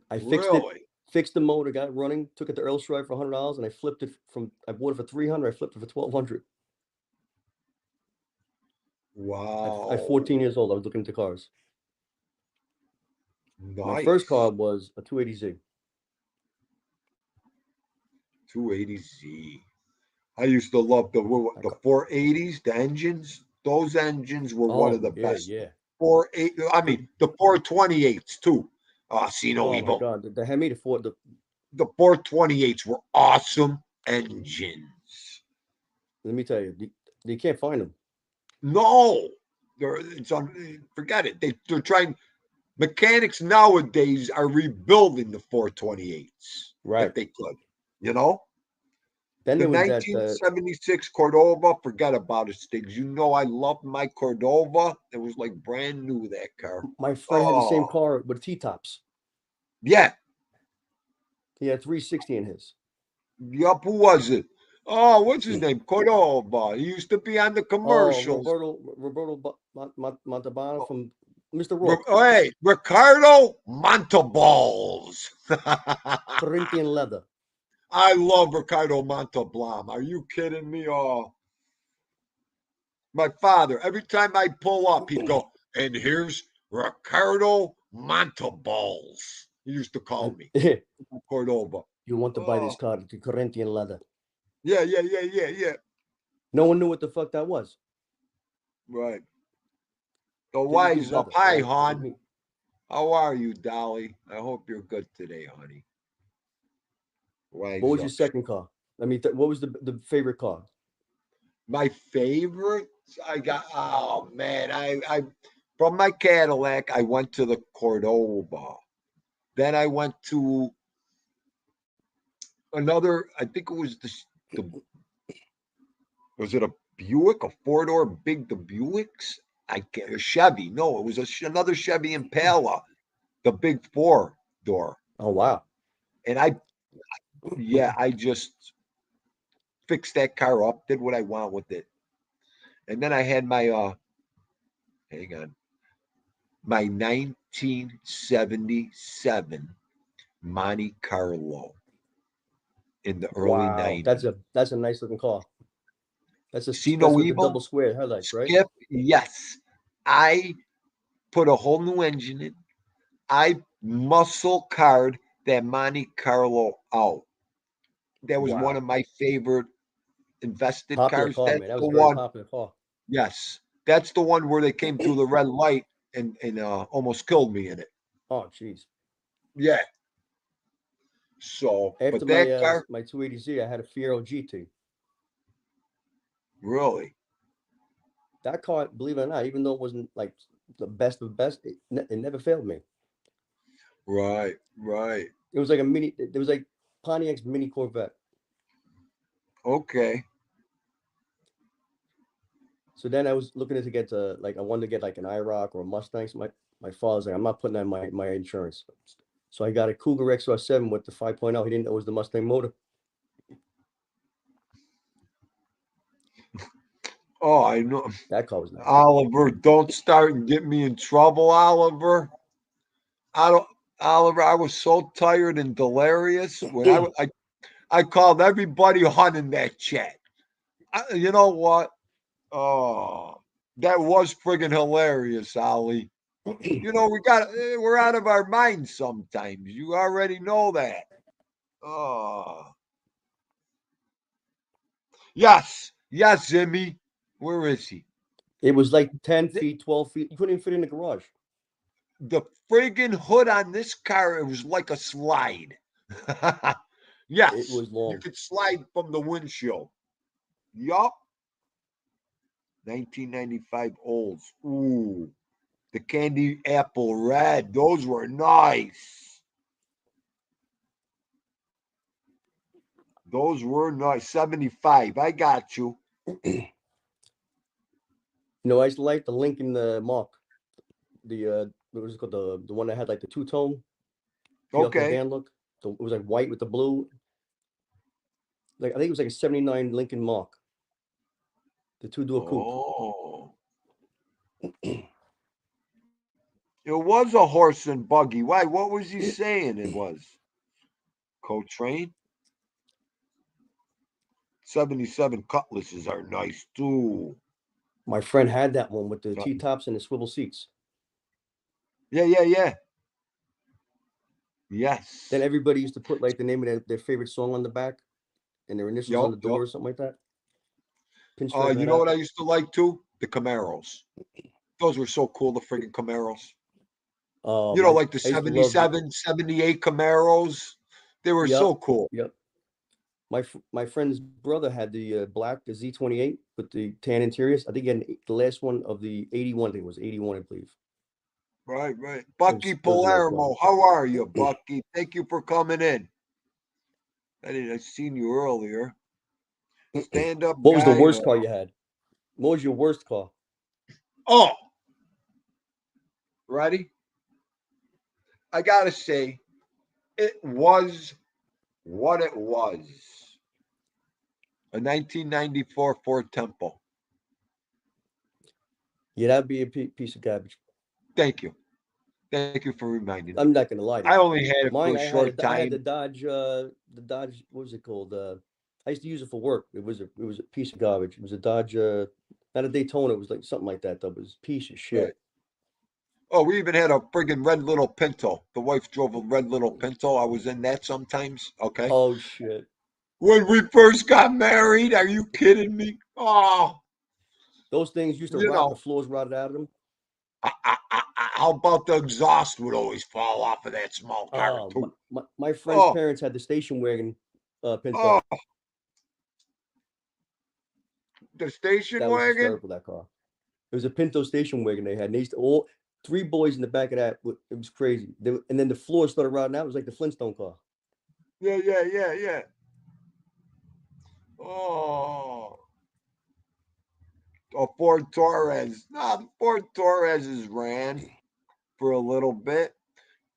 I fixed it, really? fixed the motor, got it running, took it to Earl's Drive for $100, and I bought it for 300. I flipped it for 1,200. At Wow. 14 years old, I was looking into cars. My first Nice. car was a 280Z. 280Z. I used to love the 480s, the engines. Those engines were one of Oh the yeah, best. yeah. 48. I mean, the 428s too. See no Oh my evil. God, the Hemi, The 428s were awesome engines. let me tell you, you can't find them. No, forget it. They're trying. Mechanics nowadays are rebuilding the 428s if Right. they could. You know. Then The there was that 1976 Cordova, forget about it, Stiggs. I loved my Cordova. It was like brand new, that car. my friend had the same Oh, car with T-tops. yeah. He had 360 in his. Yup, who was it? Oh, what's his name? Cordova. He used to be on the Oh, commercials. Roberto Montalbano from Mr. Rourke. Hey, Ricardo Montalballs. Corinthian leather. I love Ricardo Montalban. Are you kidding me? Oh, my father, every time I pull up, he'd go, and here's Ricardo Montalballs. He used to call me Cordova. You want to buy this Oh, car, the Corinthian leather. yeah. No one knew what the fuck that was. Right. The They just do wise up. leather, Hi, right? hon. How are you, Dolly? I hope you're good today, honey. What Wise was your up. second car? I mean, what was the favorite car? My favorite, oh man, I from my Cadillac, I went to the Cordova. Then I went to another, I think it was the was it a Buick, a 4-door big, the Buicks? I can't, a Chevy. No, it was another Chevy Impala, the big 4-door. Oh wow. And I just fixed that car up, did what I want with it. And then I had my hang on, my 1977 Monte Carlo in the early Wow, 90s. that's a nice looking car. That's See no with the evil? double square headlights, right? Skip, yes. I put a whole new engine in. I muscle card that Monte Carlo out. That was one Wow, of my favorite invested popular cars. car, That's man. That was the a very one. popular car. Yes, that's the one where they came through the red light and almost killed me in it. Oh, jeez. Yeah. So, After but that car, my 280Z, I had a Fiero GT. really, That car, believe it or not, even though it wasn't like the best of the best, it never failed me. right, right, It was like a mini. It was like Pontiac's mini Corvette. okay. So then I was looking to get like I wanted to get like an IROC or a Mustang. So my father's like, I'm not putting that in my insurance. So I got a Cougar XR7 with the 5.0. He didn't know it was the Mustang motor. Oh, I know. That car was nice. Oliver, don't start and get me in trouble, Oliver. I don't, Oliver. I was so tired and delirious when I called everybody on in that chat. You know what? Oh, that was friggin' hilarious, Ollie. You know, we're out of our minds sometimes. You already know that. Oh. Yes. Yes, Zimmy. Where is he? It was like 10 feet, 12 feet. You couldn't even fit in the garage. The friggin' hood on this car, it was like a slide. Yes. It was You long. could slide from the windshield. Yup. 1995 Olds. Ooh. The candy apple red. Those were nice. Those were nice. 75. I got you. I used to like the Lincoln Mark. What was it called? The one that had like the two-tone Fiat Okay. sedan look. It was like white with the blue. Like I think it was like a 79 Lincoln Mark. The two-door coupe. Oh. It was a horse and buggy. Why? What was he saying it was? Co-train? 77 Cutlasses are nice too. My friend had that one with the T-tops and the swivel seats. Yeah, yeah, yeah. Yes. Then everybody used to put like the name of their favorite song on the back and their initials on the door or something like that. Pinstripe You know what I used to like too? The Camaros. Those were so cool, the friggin' Camaros. Oh, You know, like the I used to love 77, 78 Camaros. They were so cool. Yep. My friend's brother had the black, the Z28 with the tan interiors. I think he had the last one of the 81. I think it was 81, I believe. Right, right. Bucky It was a nice car. Palermo, how are you, Bucky? Thank you for coming in. I seen you earlier. Stand up. What was the guy, worst car you had? What was your worst car? Oh, ready? I gotta say, it was what it was. A 1994 Ford Tempo. Yeah, that'd be a piece of garbage. Thank you. Thank you for reminding me. I'm not gonna lie to you. I only had it Mine, for a short time. I had the Dodge. What was it called? I used to use it for work. It was a piece of garbage. It was a Dodge. Not a Daytona. It was like something like that. Though it was a piece of shit. Right. Oh, we even had a friggin' red little Pinto. The wife drove a red little Pinto. I was in that sometimes. Okay. Oh shit. When we first got married, are you kidding me? Oh, those things used to rot. The floors rotted out of them. How about the exhaust would always fall off of that small car too? My friend's parents had the station wagon Pinto. Oh, the station that was wagon? hysterical, that car. It was a Pinto station wagon they had. And they used to all 3 boys in the back of that. It was crazy. And then the floor started rotting out. It was like the Flintstone car. Yeah, yeah, yeah, yeah. Oh. A Ford Taurus. No, the Ford Tauruses ran for a little bit.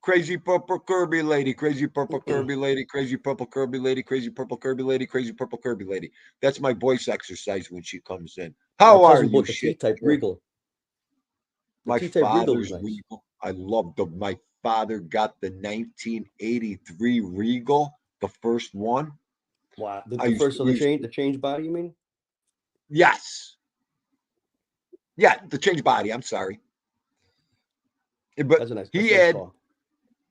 Crazy purple Kirby lady, crazy purple Kirby lady, crazy purple Kirby lady, crazy purple Kirby lady, crazy purple Kirby lady. That's my voice exercise when she comes in. How My are cousin you, bought the shit? T-type Regal. The My T-type Regal was father's nice. Regal. I love my father got the 1983 Regal, the first one. Wow. The, I the used first to, of we the used change, to, the change body, you mean? yes. Yeah, the change body. I'm sorry. But That's he a nice had car.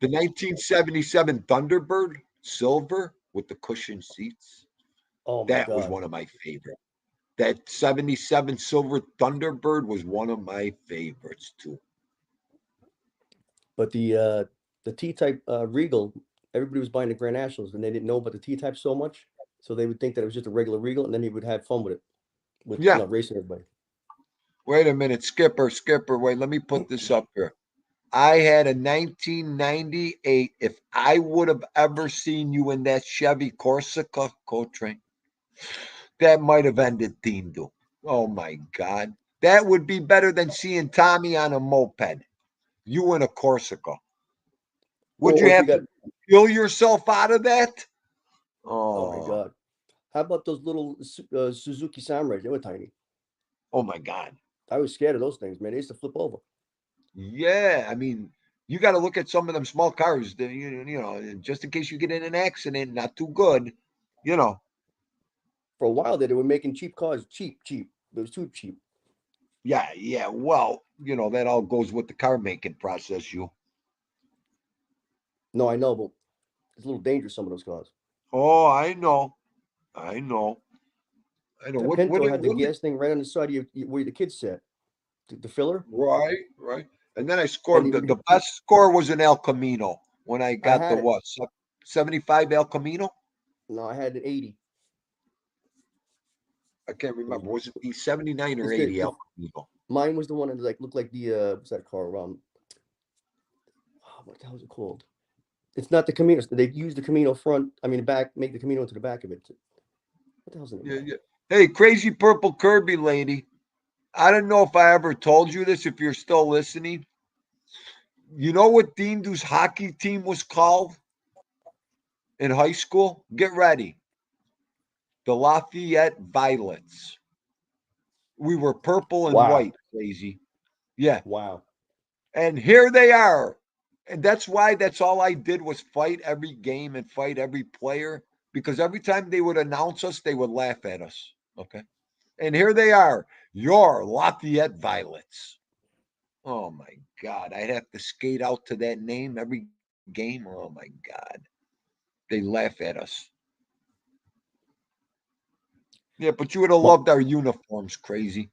the 1977 Thunderbird silver with the cushioned seats. Oh my That was God. one of my favorites. That 77 silver Thunderbird was one of my favorites too. But the T-type Regal, everybody was buying the Grand Nationals, and they didn't know about the T-type so much, so they would think that it was just a regular Regal, and then he would have fun with it, with Yeah. racing everybody. Wait a minute, Skipper. Wait, let me put this up here. I had a 1998. If I would have ever seen you in that Chevy Corsica Coltrane, that might have ended Team Do. Oh my God. That would be better than seeing Tommy on a moped. You in a Corsica. Would you Or if you have got, to peel yourself out of that? oh my Oh, God, how about those little Suzuki Samurais? They were tiny. oh my God. I was scared of those things, man. They used to flip over. Yeah. I mean, you got to look at some of them small cars, you know, just in case you get in an accident, not too good, you know. For a while there, they were making cheap cars, cheap. It was too cheap. Yeah. Well, you know, that all goes with the car making process, you. No, I know, but it's a little dangerous. Some of those cars. Oh, I know. I know. I know. That What Pinto it had the really gas thing right on the side of where the kids sat, the filler, right. And then I and scored the best score was in El Camino when I I got the had it. what? 75 El Camino? No, I had an 80. I can't It was remember. Was it the 79 or it's 80 El Camino? mine was the one that like looked like the what's that car? What the hell is it called? It's not the Camino. They use the Camino front. I mean, the back. Make the Camino into the back of it. What the hell's the name of that? Yeah. Hey, crazy purple Kirby lady. I don't know if I ever told you this if you're still listening. You know what Dean Du's hockey team was called in high school? Get ready. The Lafayette Violets. We were purple and Wow, white, crazy. Yeah. wow. And here they are. And that's why that's all I did was fight every game and fight every player because every time they would announce us, they would laugh at us. Okay. And here they are, your Lafayette Violets. Oh my God. I'd have to skate out to that name every game. Oh my God. They laugh at us. Yeah, but you would have My, loved our uniforms, crazy.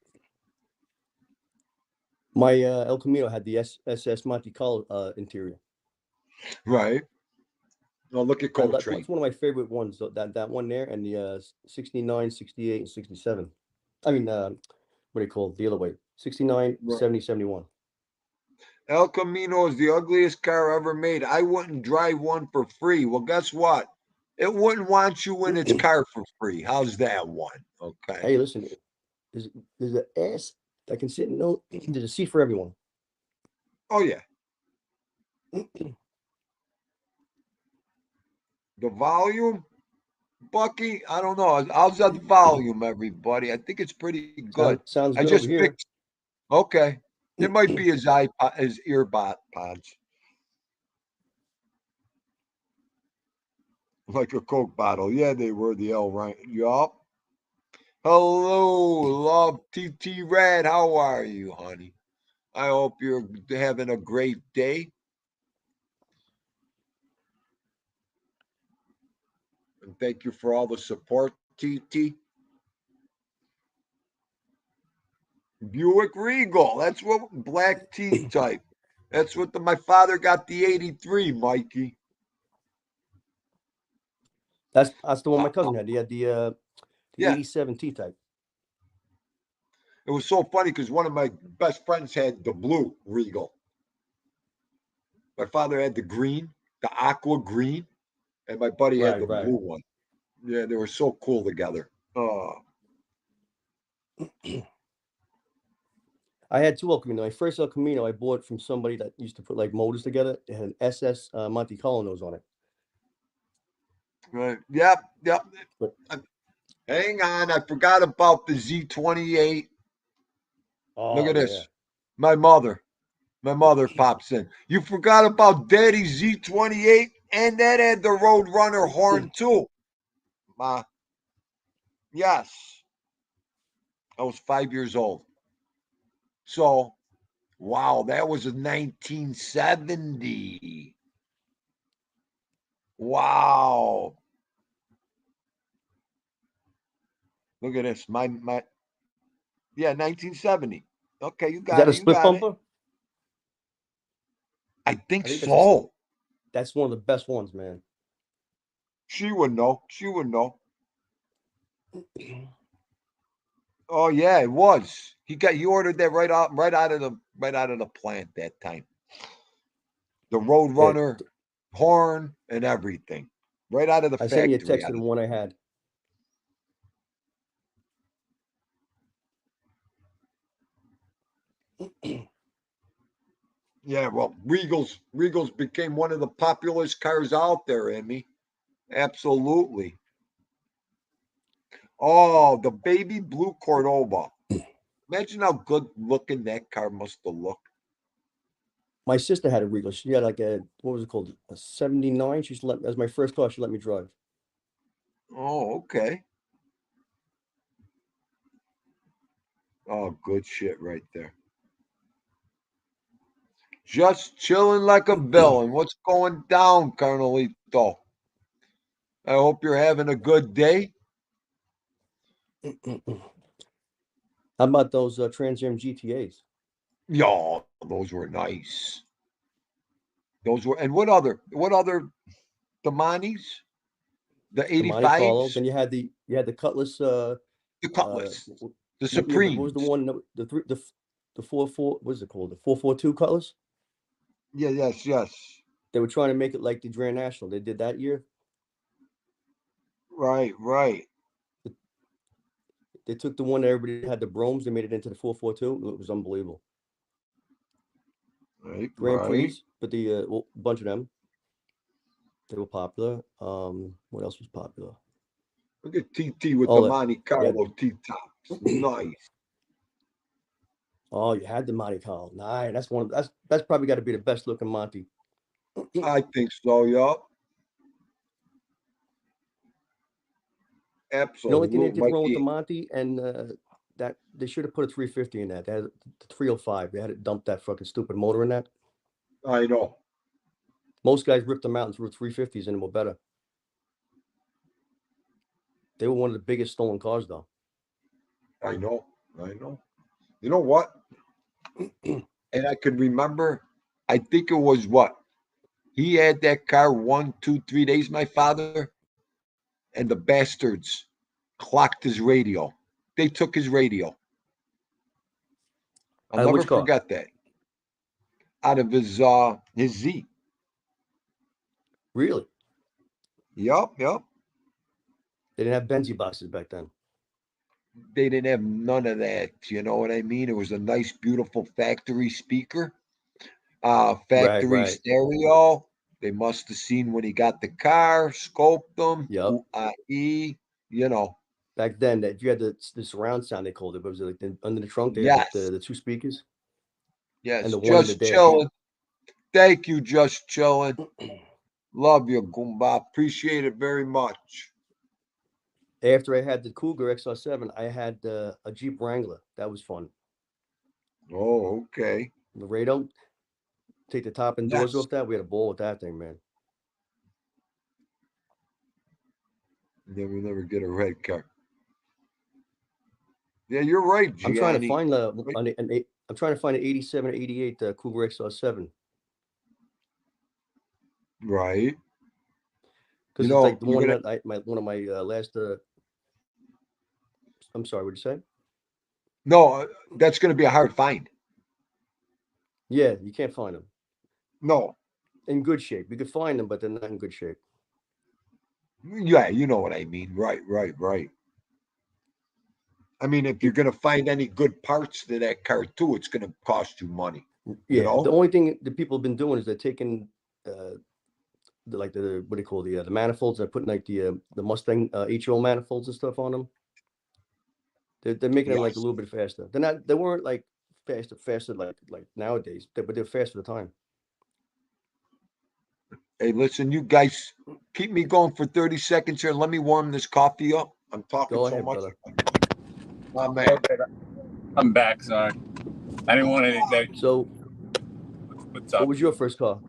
my El Camino had the SS Monte Carlo interior. Right. Oh, look at It's Coltrane. one of my favorite ones. That one there, and the 69, 68, and 67. I mean, what do you call it? The other way? 69, Right. 70, 71. El Camino is the ugliest car ever made. I wouldn't drive one for free. Well, guess what? It wouldn't want you in its car for free. How's that one? Okay. Hey, listen, there's there's an ass that can sit. No, there's a seat for everyone. Oh, yeah. The volume, Bucky, I don't know. How's that volume, everybody? I think it's pretty good. Sounds I good just over here. fixed. Okay. It might be his iPod, his earbud pods, like a Coke bottle. Yeah, they were the L right. Yup. Hello, love TT Red. How are you, honey? I hope you're having a great day. And thank you for all the support, TT. Buick Regal. That's what black T type. That's what my father got the 83, Mikey. That's the one my Uh, cousin had. He had the yeah. 87 T type. It was so funny because one of my best friends had the blue Regal. My father had the green, the aqua green, and my buddy had the Right. blue one. Yeah, they were so cool together. Oh, I had two El Camino. My first El Camino I bought from somebody that used to put like motors together. It had an SS Monte Carlo nose on it. right. Yep. But Hang on. I forgot about the Z28. Look Oh at yeah. this. My mother pops in. You forgot about Daddy Z28, and that had the Roadrunner horn too. Ma, yes, I was 5 years old. So, wow, that was in 1970. Wow. Look at this. Yeah, 1970. Okay, you Is got that a it. You split got it. bumper? I think I think so. that's one of the best ones, man. She would know. She would know. Oh yeah, it was. He ordered that right out of the plant that time. The Yeah, Roadrunner horn and everything. Right out of the I sent you a factory. text of the one I had. Yeah, well, Regals became one of the populist cars out there, Emmy. Absolutely. Oh, the baby blue Cordoba. Imagine how good looking that car must have looked. My sister had a Regal. She had like a what was it called? A 79. She used to let as my first car. She let me drive. Oh, okay. Oh, good shit right there. Just chilling like a villain. What's going down, Carnalito? I hope you're having a good day. How about those Trans Am GTAs? Yo, those were nice. Those were, and what other Damanis? The The Monte Carlo. 85s? Then you had the Cutlass. The Uh, Cutlass, the yeah, but what was the Supremes. one? The three the 4 4. What is it called? The 442 Cutlass. Yeah, yes, yes. They were trying to make it like the Grand National. They did that year. Right, right. They took the one that everybody had the Bromes. They made it into the 442. It was unbelievable. Right, Grand right. Prix, but the well, a bunch of them. They were popular. What else was popular? Look at TT with the Oh, Monte yeah. Carlo T-tops. Nice. Oh, you had the Monte Carlo. Nice. That's probably got to be the best looking Monte. I think so, yup. The only thing they Absolute. did Might wrong with the be. Monte, and that they should have put a 350 in that. They had the 305. They had to dump that fucking stupid motor in that. I know. Most guys ripped them out and threw 350s in them were better. They were one of the biggest stolen cars, though. I know. I know. You know what? And I could remember, I think it was what? He had that car 1, 2, 3 days, my father, and the bastards clocked his radio. They took his radio. I'll never Which car? forget that. Out of his Z. Really? Yup, yup. They didn't have Benzie boxes back then. They didn't have none of that. You know what I mean? It was a nice, beautiful factory speaker, Right, factory right. stereo. They must have seen when he got the car, scoped them, Yep. you know. Back then, if you had the surround sound, they called it. But was it like under the trunk? They had Yes, the two speakers and yes, the one in the just dash. chilling. Thank you, just chilling. Love you, Goomba. Appreciate it very much. After I had the Cougar XR7, I had a Jeep Wrangler. That was fun. Oh, okay. Laredo, take the top and doors Yes. off that. We had a ball with that thing, man. Never get a red car. Yeah, you're right, I'm trying to Gianni. find Right. I'm trying to find an 87 or 88 Cougar XR7 Right. You because it's like know, the you're one gonna that one of my last. I'm sorry, what did you say? no, that's gonna be a hard find. Yeah, you can't find them No. in good shape. You could find them, but they're not in good shape. Yeah, you know what I mean. Right, right, right. I mean, if you're gonna find any good parts to that car too, it's gonna cost you money. You Yeah, the know? only thing that people have been doing is they're taking uh, like the what do you call the manifolds. They're putting like the Mustang HO manifolds and stuff on them. They're making them like a Yes. little bit faster. They're not. They weren't like faster like nowadays, but they're fast for the time. Hey, listen, you guys keep me going for 30 seconds here. Let me warm this coffee up. I'm talking Go so ahead, much. brother. Oh, man. I'm back. Sorry, I didn't want to. So, What's up? what was your first car?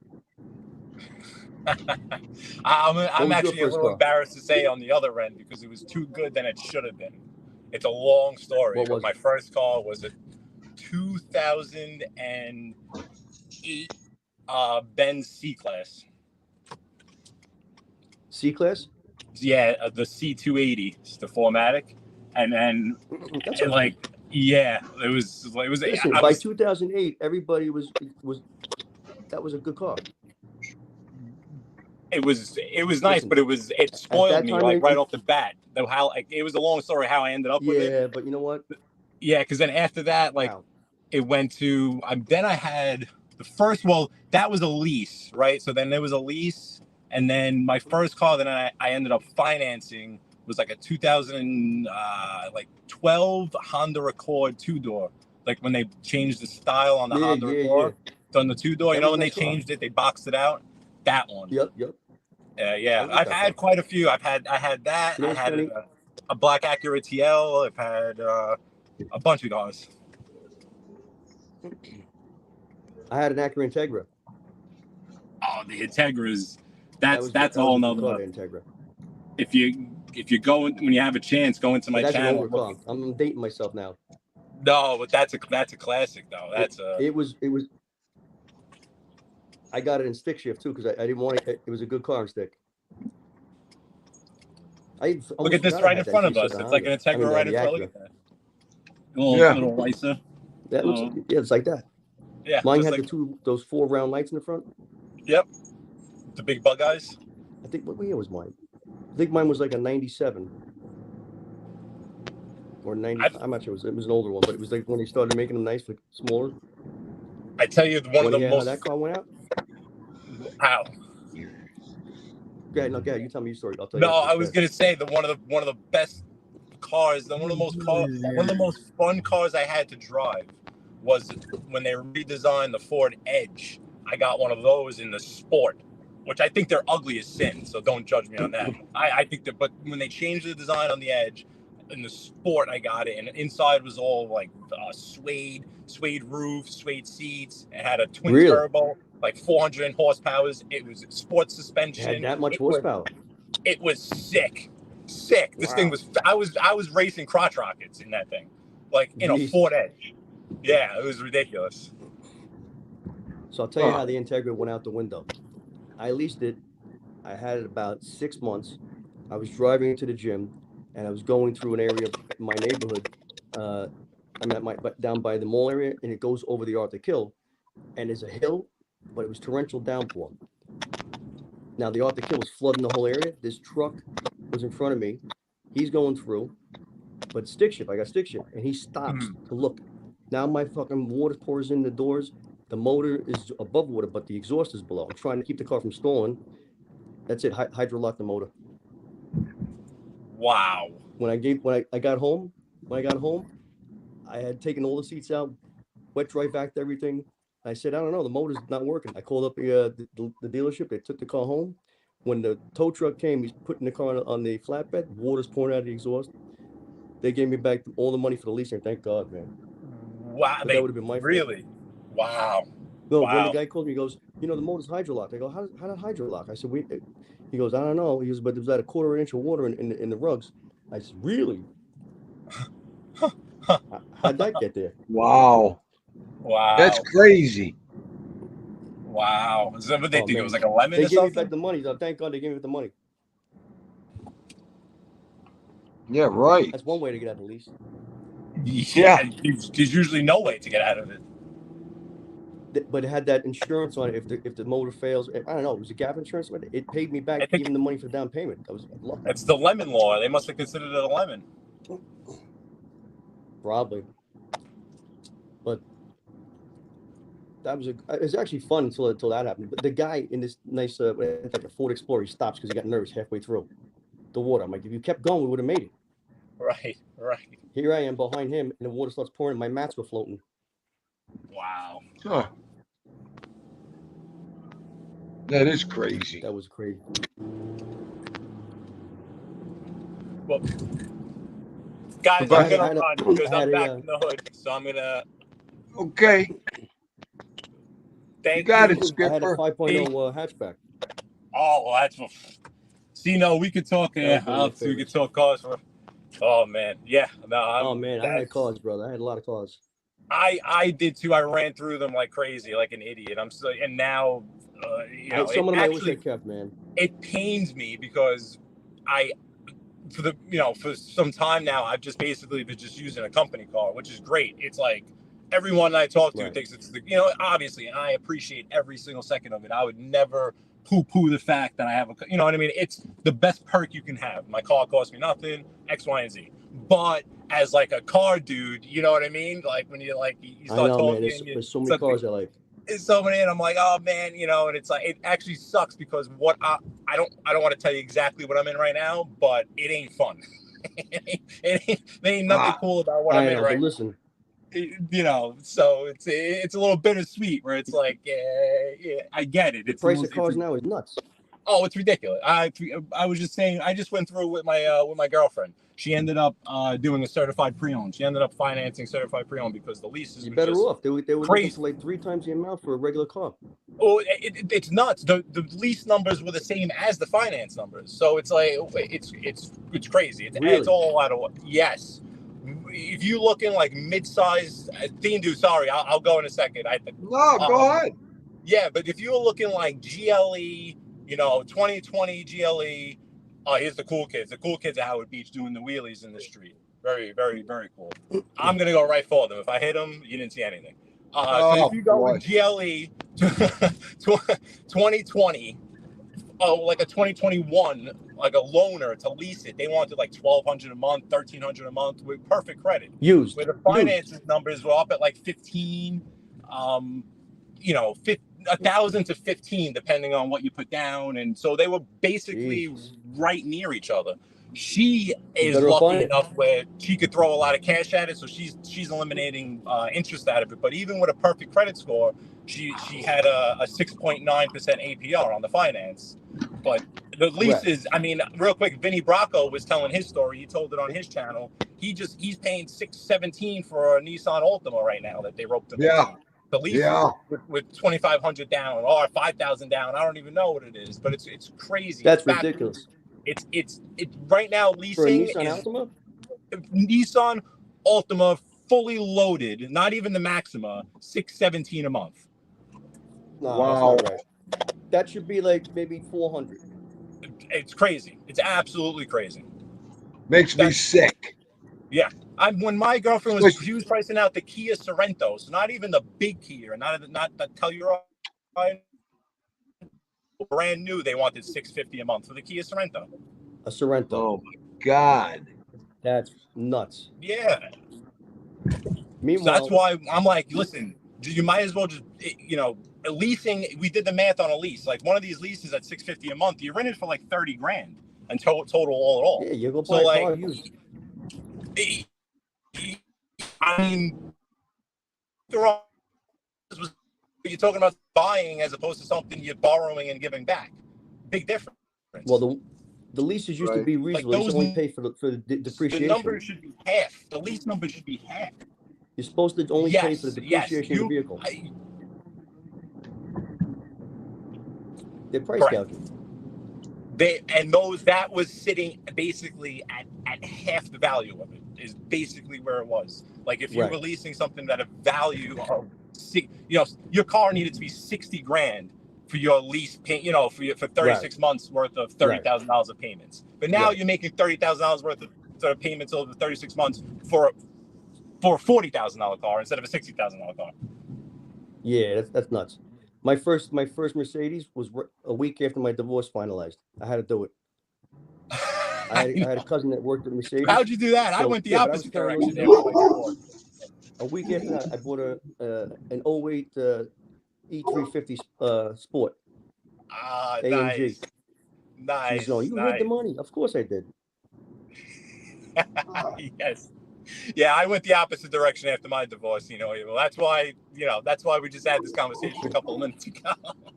I'm actually a little embarrassed to say on the other end because it was too good than it should have been. It's a long story. What was my first car was a 2008 Benz C-Class. C-Class? Yeah, the C280, it's the 4MATIC, and then That's like yeah, it was. Listen, by 2008, everybody was that was a good car. It was nice, but it spoiled me like right off the bat. How like it was a long story how I ended up with it. Yeah, but you know what? Yeah, because then after that, like it went to then I had the first. Well, that was a lease, right? So then there was a lease, and then my first car that I ended up financing was like a 2012 Honda Accord 2-door. Like when they changed the style on the Honda Accord, on the 2-door. You know when they changed it, they boxed it out. That one. Yep. Yeah, I've had quite a few. I had that. I had a black Acura TL. I've had a bunch of cars. I had an Acura Integra. Oh, the Integras. That's all another. Integra. If you go when you have a chance, go into my channel. I'm dating myself now. No, but that's a classic though. It was. I got it in stick shift too because I didn't want it. It was a good car in stick. Look at this right in front of us. It's like an Integra right in front. Look at that. Little Lysa. That looks. Yeah, it's like that. Yeah. Mine had those 4 round lights in the front. Yep. The big bug eyes. I think what year was mine? I think mine was like a 97 or 90. I'm not sure. It was an older one, but it was like when they started making them nice, like smaller. I tell you, one of the most. How that car went out? How? Yeah, no, you tell me your story. I'll tell you. No, I was gonna say one of the best cars, one of the most fun cars I had to drive was when they redesigned the Ford Edge. I got one of those in the Sport, which I think they're ugly as sin. So don't judge me on that. I think that, but when they changed the design on the Edge, in the Sport, I got it, and inside was all like suede roof, suede seats. It had a twin turbo, like 400 horsepower. It was sports suspension. It had that much horsepower. It was sick. This thing was. I was racing crotch rockets in that thing, like in a Ford Edge. Yeah, it was ridiculous. So I'll tell you how the Integra went out the window. I leased it. I had it about 6 months. I was driving to the gym, and I was going through an area of my neighborhood. I'm at down by the mall area, and it goes over the Arthur Kill, and there's a hill, but it was torrential downpour. Now the Arthur Kill was flooding the whole area. This truck was in front of me. He's going through, but stick shift. I got stick shift, and he stops to look. Now my fucking water pours in the doors. The motor is above water, but the exhaust is below. I'm trying to keep the car from stalling. That's it. Hydrolock the motor. Wow. When I got home, I had taken all the seats out, wet dry vac everything. I said, I don't know, the motor's not working. I called up the dealership. They took the car home. When the tow truck came, he's putting the car on the flatbed. Water's pouring out of the exhaust. They gave me back all the money for the leasing. Thank God, man. Wow. That would have been my fault. Really? Wow. No, when the guy called me, he goes, the motor's hydrolocked. I go, how did hydrolock? I said, he goes, I don't know. He goes, but there was about a quarter inch of water in the rugs. I said, really? How'd that get there? Wow. That's crazy. Wow. Is that what they think? It was like a lemon or something? They gave me back the money. So thank God they gave me the money. Yeah, right. That's one way to get out of the lease. Yeah. There's usually no way to get out of it. But it had that insurance on it. If the motor fails, I don't know. It was a gap insurance. It paid me back even the money for the down payment. That was lucky. It's the lemon law. They must have considered it a lemon. Probably. But it was actually fun until that happened. But the guy in this nice like a Ford Explorer, he stops because he got nervous halfway through the water. I'm like, if you kept going, we would have made it. Right. Here I am behind him, and the water starts pouring. My mats were floating. Wow. Huh. That is crazy. That was crazy. Well, guys, But- I'm gonna run because I had I'm back a, in the hood. So I'm gonna Okay. thank got you. it, I had a Skipper. 5.0 hatchback. Oh, well, that's see. No, we could talk. That was one of my We could favorites. talk cars for. Oh man, yeah. No, Oh man, I had cars, brother. I had a lot of cars. I did too. I ran through them like crazy, like an idiot. I'm so, and now, you know, Some of them actually, I wish I kept, man. It pains me because for some time now, I've just basically been just using a company car, which is great. It's like everyone I talk to thinks it's the, obviously, and I appreciate every single second of it. I would never poo-poo the fact that I have you know what I mean? It's the best perk you can have. My car costs me nothing, X, Y, and Z. But as like a car dude, you know what I mean? Like when you start talking, man. There's so many cars I like. It's so many, and I'm like, oh man, and it's like it actually sucks because what I don't want to tell you exactly what I'm in right now, but it ain't fun. There ain't nothing cool about what I'm in right now. But listen, so it's a little bittersweet where it's like, yeah, I get it. The price of cars now is nuts. Oh, it's ridiculous. I was just saying. I just went through with my girlfriend. She ended up doing a certified pre-owned. She ended up financing certified pre-owned because the leases. You're better off. They were crazy. looking for like 3 times the amount for a regular car. Oh, it's nuts. The lease numbers were the same as the finance numbers, so it's like it's crazy. It's all out of yes. If you look in like mid-sized, Dean, sorry, I'll go in a second. Go ahead. Yeah, but if you're looking like GLE, 2020 GLE, here's the cool kids. The cool kids at Howard Beach doing the wheelies in the street. Very, very, very cool. I'm gonna go right for them. If I hit them, you didn't see anything. So if you go with GLE 2020, like a 2021, like a loaner to lease it, they wanted like $1,200 a month, $1,300 a month with perfect credit. Used. Where the finances numbers were up at like 15, 1,000 to 15, depending on what you put down, and so they were basically right near each other. She is lucky enough where she could throw a lot of cash at it, so she's eliminating interest out of it. But even with a perfect credit score, she had a 6.9% APR on the finance. But the leases, I mean, real quick, Vinny Bracco was telling his story. He told it on his channel. He's paying $617 for a Nissan Altima right now that they roped him into. The lease with $2,500 down or $5,000 down. I don't even know what it is, but it's crazy. That's ridiculous. It's right now leasing for a Nissan Altima? Nissan Altima fully loaded, not even the Maxima, $617 a month. No, that's not right. That should be like maybe $400. It's crazy. It's absolutely crazy. Makes me sick. Yeah. When my girlfriend was pricing out the Kia Sorento, so not even the big Kia, not the Telluride, brand new, they wanted $650 a month for the Kia Sorento. A Sorento. Oh my God. That's nuts. Yeah. Meanwhile, so that's why I'm like, listen, you might as well just, leasing. We did the math on a lease. Like one of these leases at $650 a month, you're in it for like $30,000 and total all in all. Yeah, you go buy a car used. I mean, you're talking about buying as opposed to something you're borrowing and giving back. Big difference. Well, the leases used to be reasonable. You only pay for the depreciation. The number should be half. The lease number should be half. You're supposed to only pay for the depreciation of the vehicle. They're price calculated. That was sitting basically at half the value of it, is basically where it was. Like if you're releasing something that a value of your car needed to be $60,000 for your lease pay, for 36 months worth of $30,000 of payments. But now you're making $30,000 worth of payments over 36 months for a $40,000 car instead of a $60,000 car. Yeah, that's nuts. My first Mercedes was a week after my divorce finalized. I had to do it. I had a cousin that worked at Mercedes. How'd you do that? So, I went the opposite direction. A week after that, I bought an 08 E350 Sport. AMG. Nice. She's going, you made the money. Of course I did. Yes. Yeah, I went the opposite direction after my divorce. Well, that's why we just had this conversation a couple of minutes ago.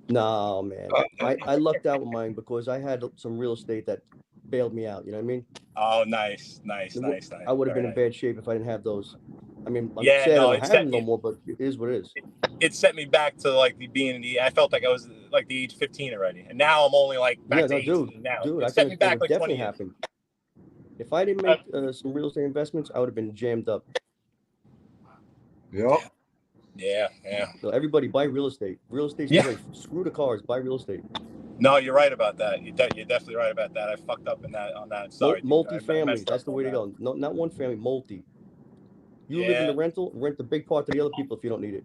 No, man. I lucked out with mine because I had some real estate that bailed me out. You know what I mean? Oh, nice. I would have been Very in nice. bad shape if I didn't have those. I mean, I'm Yeah, sad I no, don't have them no more, but it is what it is. it set me back to like I felt like I was like the age 15 already, and now I'm only like back to 18 now. Dude, It I set can me it back would like 20 definitely years. happen. If I didn't make some real estate investments, I would have been jammed up. Yep. Yeah. So everybody buy real estate. Real estate's the way. Screw the cars. Buy real estate. No, you're right about that. You're definitely right about that. I fucked up on that. Sorry, multi-family. That's the way to go. No, not one family. Multi. You live in the rental. Rent the big part to the other people if you don't need it.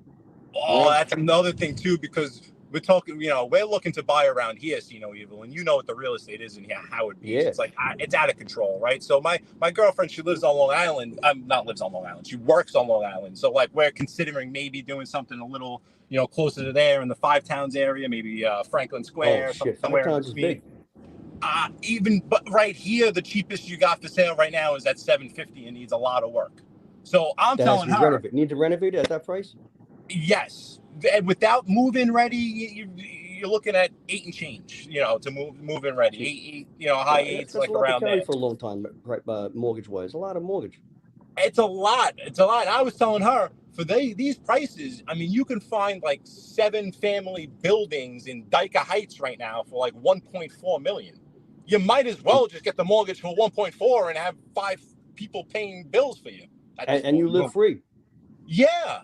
Oh, that's another thing too, because we're talking, we're looking to buy around here, see no evil, and you know what the real estate is in here, how it be. Yeah. It's like it's out of control, right? So my girlfriend, she lives on Long Island. Not lives on Long Island. She works on Long Island. So like we're considering maybe doing something a little, closer to there in the Five Towns area, maybe Franklin Square. Oh shit, somewhere Five Towns is big. But right here, the cheapest you got for sale right now is at $750 and needs a lot of work. So I'm telling her, need to renovate it at that price. Yes, and without move-in ready, you're looking at 8 and change. To move in ready, 8, high 8s, that's like a lot around to carry there. for a long time, mortgage-wise. A lot of mortgage. It's a lot. I was telling her for these prices. I mean, you can find like 7-family buildings in Dyka Heights right now for like $1.4 million. You might as well just get the mortgage for 1.4 and have 5 people paying bills for you. And you live free. Yeah,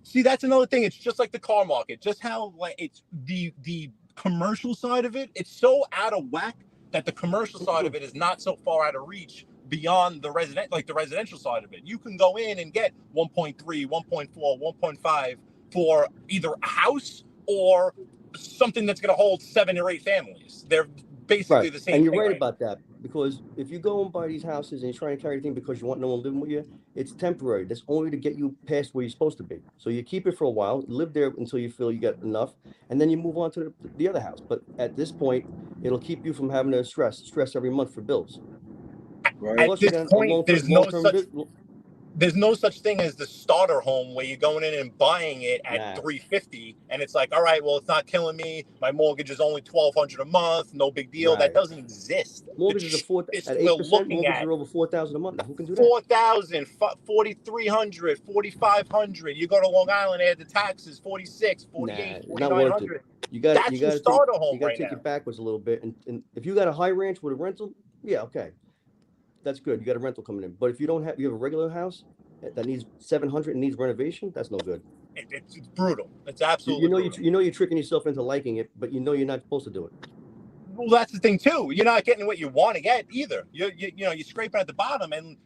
see, that's another thing. It's just like the car market, just how like it's the commercial side of it. It's so out of whack that the commercial side of it is not so far out of reach beyond the residential side of it. You can go in and get 1.3, 1.4, 1.5 for either a house or something that's going to hold 7 or 8 families. They're basically the same. And you're thing, right about that, because if you go and buy these houses and you're trying to carry everything because you want no one living with you, it's temporary. That's only to get you past where you're supposed to be. So you keep it for a while, live there until you feel you get enough, and then you move on to the other house. But at this point, it'll keep you from having to stress every month for bills. Right. At this point, there's no such thing as the starter home where you're going in and buying it at $350, and it's like, all right, well, it's not killing me. My mortgage is only $1,200 a month. No big deal. Right. That doesn't exist. Mortgages are at 8%. Mortgages are over $4,000 a month. Now, who can do that? $4,000, $4,300, $4,500. You go to Long Island, add the taxes, $46,000, $48,000, $4,900. You got to start a home. You got to take it backwards a little bit, and if you got a high ranch with a rental, yeah, okay. That's good. You got a rental coming in. But if you have a regular house that needs $700 and needs renovation, that's no good. It's brutal. It's absolutely brutal. You're tricking yourself into liking it, but you're not supposed to do it. Well, that's the thing too. You're not getting what you want to get either. You're scraping at the bottom, and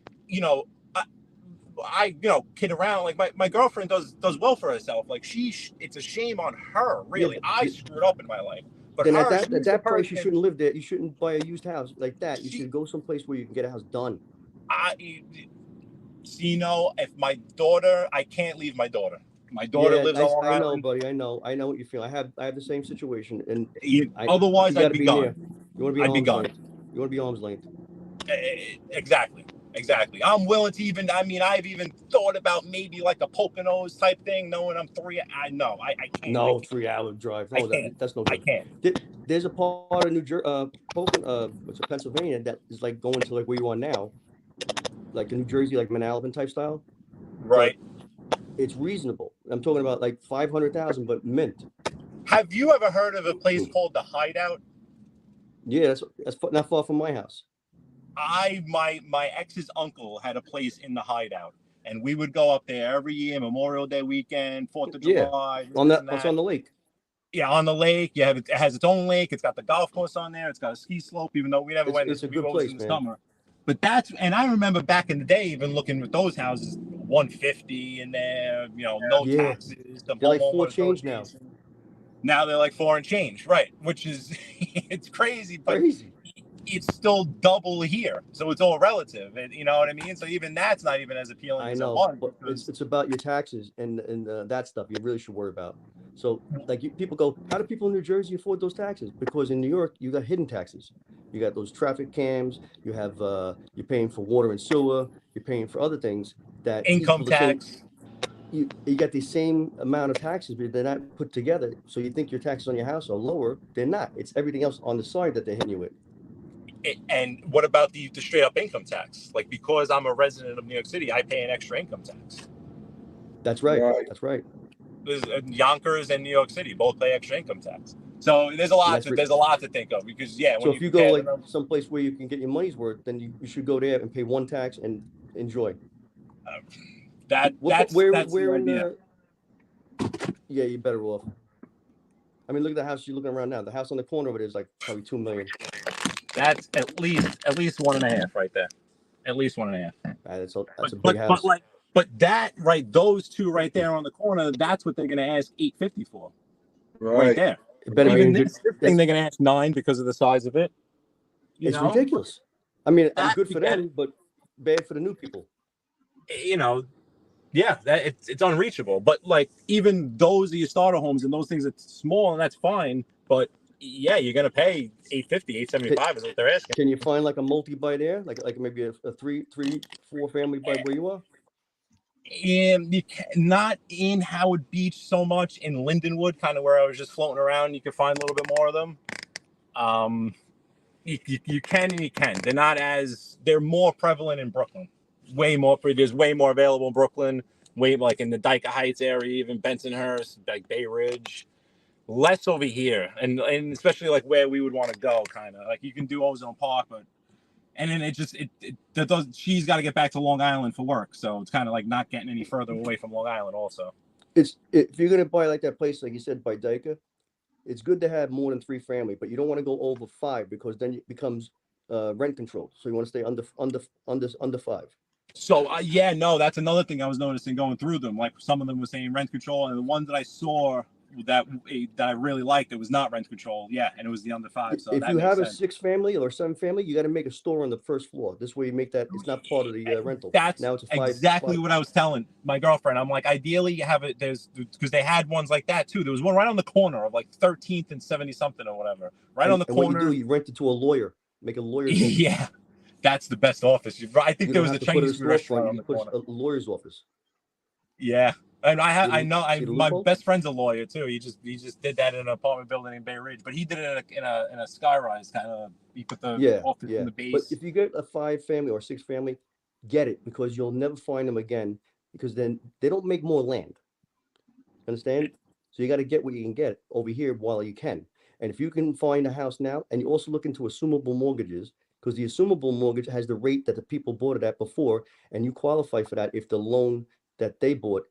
I kid around. Like my girlfriend does well for herself. Like it's a shame on her. Really, I screwed up in my life. But then at that price, you shouldn't live there. You shouldn't buy a used house like that. You should go someplace where you can get a house done. If my daughter, I can't leave my daughter. My daughter lives on Long Island. I know, buddy. I know what you feel. I have the same situation, and otherwise I'd be gone. You want to be arm's length. You want to be arm's length. Exactly. I'm willing to I've even thought about maybe like a Poconos type thing, knowing I'm 3. I know. I can't. No, 3-hour drive. No, that's no good. I can't. There's a part of New Jersey, Pennsylvania that is like going to like where you are now, like in New Jersey, like Manalapan type style. Right. But it's reasonable. I'm talking about like 500,000, but mint. Have you ever heard of a place called The Hideout? Yeah, that's not far from my house. My ex's uncle had a place in The Hideout, and we would go up there every year, Memorial Day weekend, 4th of July. It's on the lake. Yeah, on the lake. It has its own lake. It's got the golf course on there. It's got a ski slope, even though we never went. It's a good place, in the summer. But and I remember back in the day, even looking at those houses, $150 in there, no taxes. They're like 4 change now. Now they're like 4 and change, right? Which is, it's crazy, but it's still double here. So it's all relative, and you know what I mean? So even that's not even as appealing as it was. But it's about your taxes and that stuff you really should worry about. So like people go, how do people in New Jersey afford those taxes? Because in New York, you got hidden taxes. You got those traffic cams. You have you're paying for water and sewer. You're paying for other things that Income equal the same. tax. You got the same amount of taxes, but they're not put together. So you think your taxes on your house are lower? They're not. It's everything else on the side that they're hitting you with. And what about the straight up income tax? Like, because I'm a resident of New York City, I pay an extra income tax. That's right. Right. That's right. Yonkers and New York City both pay extra income tax. So there's a And lot that's to there's a lot to think of, because when so you if you go compare like the numbers, someplace where you can get your money's worth, then you should go there and pay one tax and enjoy. that's the Where in idea. yeah, you're better off. I mean, look at the house you're looking around now. The house on the corner of it is like probably 2 million. That's at least 1.5 right there. At least 1.5. That's a big house. But that right, those two right there on the corner, that's what they're gonna ask $850 for. Right there. It better be Even in good. this thing they're gonna ask $9 because of the size of it. It's ridiculous. I mean, I'm That good we for get them, but bad for the new people. Yeah, that it's unreachable. But like, even those are your starter homes, and those things, it's small, and that's fine. But yeah, you're gonna pay $850, $875 is what they're asking. Can you find like a multi-buy there, like maybe a three, four family by where you are? And you can, not in Howard Beach so much, in Lindenwood, kind of where I was just floating around. You can find a little bit more of them. You can and you can. They're more prevalent in Brooklyn. There's way more available in Brooklyn. Way like in the Dyke Heights area, even Bensonhurst, like Bay Ridge. Less over here, and especially like where we would want to go, kind of like you can do Ozone Park, but and then she's got to get back to Long Island for work, so it's kind of like not getting any further away from Long Island. Also, If you're gonna buy like that place, like you said, by Dyke, it's good to have more than 3 family, but you don't want to go over 5 because then it becomes rent control. So you want to stay under 5. so that's another thing I was noticing going through them. Like, some of them were saying rent control, and the ones that I saw that I really liked, it was not rent control. Yeah, and it was the under 5. So If that you makes have a sense. 6 family or 7 family, you got to make a store on the first floor. This way you make that it's not part of the rental. That's Now it's a exactly what I was telling my girlfriend. I'm like, ideally you have it. Because they had ones like that too. There was one right on the corner of like 13th and 70 something or whatever. On the corner. And what you do, you rent it to a lawyer. Make a lawyer's office. Yeah, that's the best office. I think there was a Chinese restaurant on the corner. A lawyer's office. Yeah. And my loophole? best friend's a lawyer too. He just did that in an apartment building in Bay Ridge, but he did it in a skyrise kind of. He put the office in the base. But if you get a 5 family or 6 family, get it, because you'll never find them again, because then they don't make more land. Understand? So you got to get what you can get over here while you can. And if you can find a house now, and you also look into assumable mortgages, because the assumable mortgage has the rate that the people bought it at before, and you qualify for that if the loan that they bought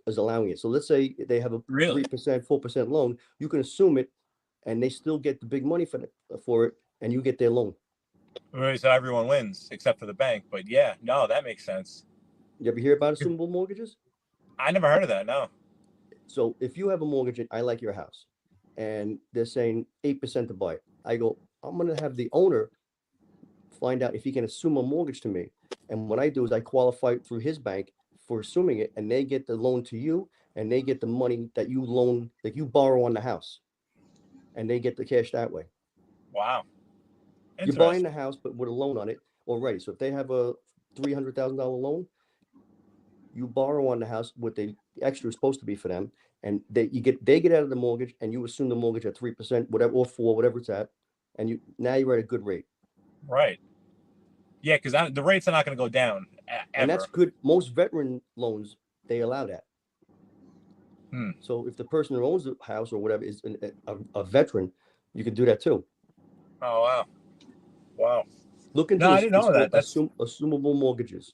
is allowing it. So let's say they have a 3%, 4% loan, you can assume it, and they still get the big money for it, and you get their loan. Right, so everyone wins except for the bank. But yeah, no, that makes sense. You ever hear about assumable mortgages? I never heard of that. No. So if you have a mortgage and I like your house, and they're saying 8% to buy it, I go, I'm going to have the owner find out if he can assume a mortgage to me. And what I do is I qualify through his bank for assuming it, and they get the loan to you, and they get the money that you loan, that you borrow on the house, and they get the cash that way. Wow. You're buying the house, but with a loan on it already. So if they have a $300,000 loan, you borrow on the house what the extra is supposed to be for them, and they get out of the mortgage, and you assume the mortgage at 3%, whatever, or 4, whatever it's at, and you're at a good rate. Right. Yeah, because the rates are not going to go down. And that's good. Most veteran loans, they allow that. So if the person who owns the house or whatever is a veteran, you can do that too. Oh, wow. Wow. Look into I didn't know that. That's assumable mortgages.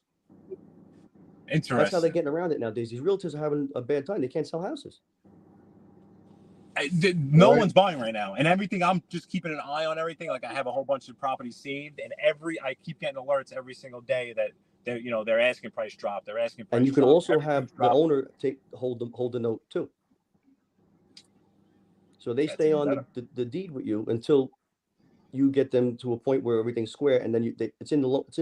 Interesting. That's how they're getting around it nowadays. These realtors are having a bad time. They can't sell houses. No one's buying right now, and everything. I'm just keeping an eye on everything. Like, I have a whole bunch of properties saved, and I keep getting alerts every single day that their asking price dropped. Their asking price. And you can also have the owner hold the note too. So they stay on the deed with you until you get them to a point where everything's square, and then it's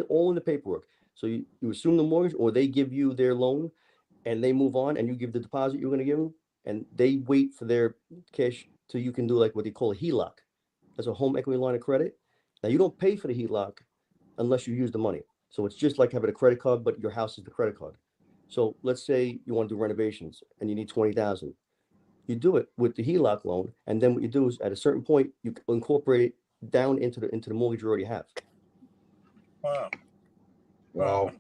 all in the paperwork. So you assume the mortgage, or they give you their loan, and they move on, and you give the deposit you're going to give them, and they wait for their cash till you can do like what they call a HELOC. That's a home equity line of credit, Now you don't pay for the HELOC unless you use the money. So it's just like having a credit card, but your house is the credit card. So let's say you want to do renovations and you need 20,000. You do it with the HELOC loan, and then what you do is at a certain point you incorporate it down into the mortgage you already have. Wow. Well,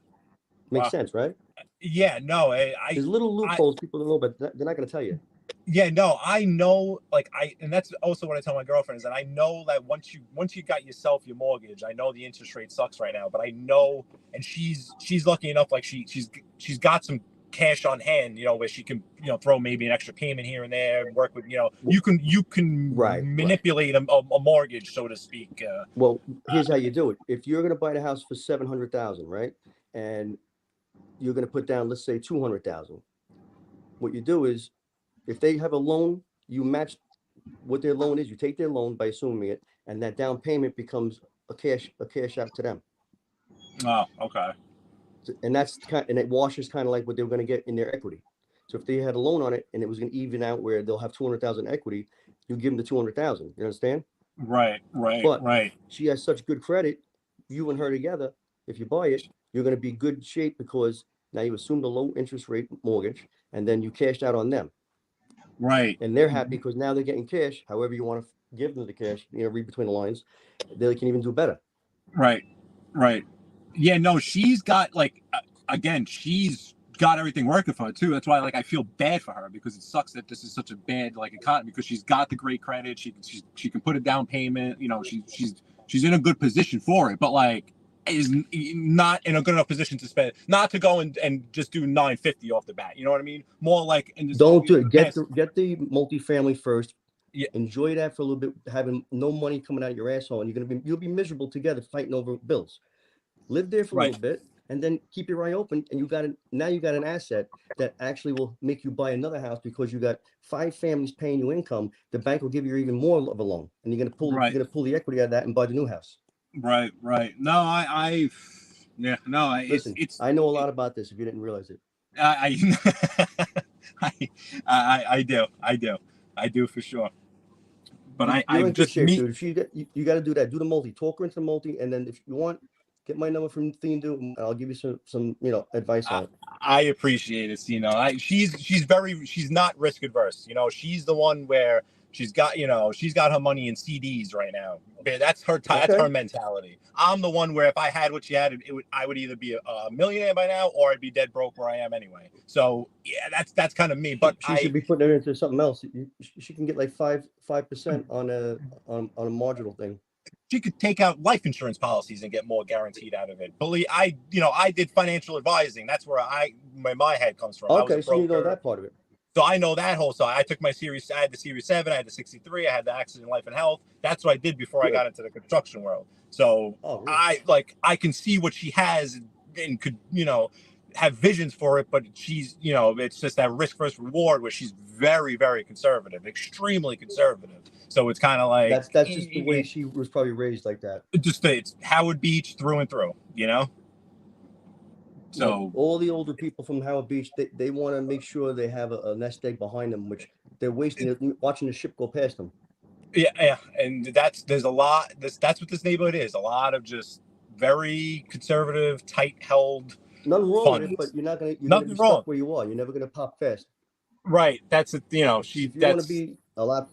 Makes Wow. sense, right? Yeah, no, There's little loopholes people don't know, but they're not going to tell you. yeah, no, I know, like and that's also what I tell my girlfriend is that I know that once you got yourself your mortgage, I know the interest rate sucks right now, but I know, and she's lucky enough, like she's got some cash on hand, you know, where she can, you know, throw maybe an extra payment here and there, work with, you know, you can manipulate a mortgage, so to speak. Well, here's how you do it. If you're going to buy the house for 700,000, right, and you're going to put down, let's say, 200,000. What you do is, if they have a loan, you match what their loan is. You take their loan by assuming it, and that down payment becomes a cash out to them. Oh, okay. And and it washes kind of like what they were going to get in their equity. So if they had a loan on it and it was going to even out where they'll have 200,000 equity, you give them the 200,000. You understand? Right. But she has such good credit. You and her together, if you buy it, you're going to be good shape because now you assume the low interest rate mortgage, and then you cashed out on them. Right. And they're happy because now they're getting cash. However you want to give them the cash, you know, read between the lines. They can even do better. Right. Yeah, no, she's got, like, again, she's got everything working for her too. That's why, like, I feel bad for her, because it sucks that this is such a bad, like, economy, because she's got the great credit. She can put a down payment. You know, she's in a good position for it, but, like, is not in a good enough position to spend, not to go and just do 950 off the bat. You know what I mean? More like, in this, don't do it. Get the multifamily first. Yeah. Enjoy that for a little bit, having no money coming out of your asshole, and you'll be miserable together fighting over bills. Live there for a little bit, and then keep your eye open, and you got an asset that actually will make you buy another house because you got 5 families paying you income. The bank will give you even more of a loan, and you're gonna pull the equity out of that and buy the new house. Right. No, Listen, I know a lot about this. If you didn't realize it, I do for sure. But you're in good shape, dude. You got to do that. Do the multi. Talk her into the multi, and then if you want, get my number from Theme, and I'll give you some advice on it. I appreciate it. You know, she's not risk adverse. You know, she's the one where she's got her money in CDs right now. That's her that's her mentality. I'm the one where if I had what she had, I would either be a millionaire by now, or I'd be dead broke where I am anyway. So yeah, that's kind of me. But she should be putting it into something else. She can get like 5% on a marginal thing. She could take out life insurance policies and get more guaranteed out of it. I did financial advising. That's where my head comes from. Okay, so you know that part of it. So I know that whole side. I took my series. I had the Series 7. I had the 63. I had the Accident, Life, and Health. That's what I did before I got into the construction world. So really? I can see what she has and could, have visions for it. But she's, it's just that risk versus reward where she's very, very conservative, extremely conservative. So it's kind of like that's just the way she was probably raised, like that. It's Howard Beach through and through, So all the older people from Howard Beach, they want to make sure they have a nest egg behind them, which they're wasting watching the ship go past them. Yeah, and there's a lot. That's what this neighborhood is. A lot of just very conservative, tight-held. Nothing wrong with it, but you're gonna be stuck where you are. You're never gonna pop fast. Right. That's it. If you want to be a lot.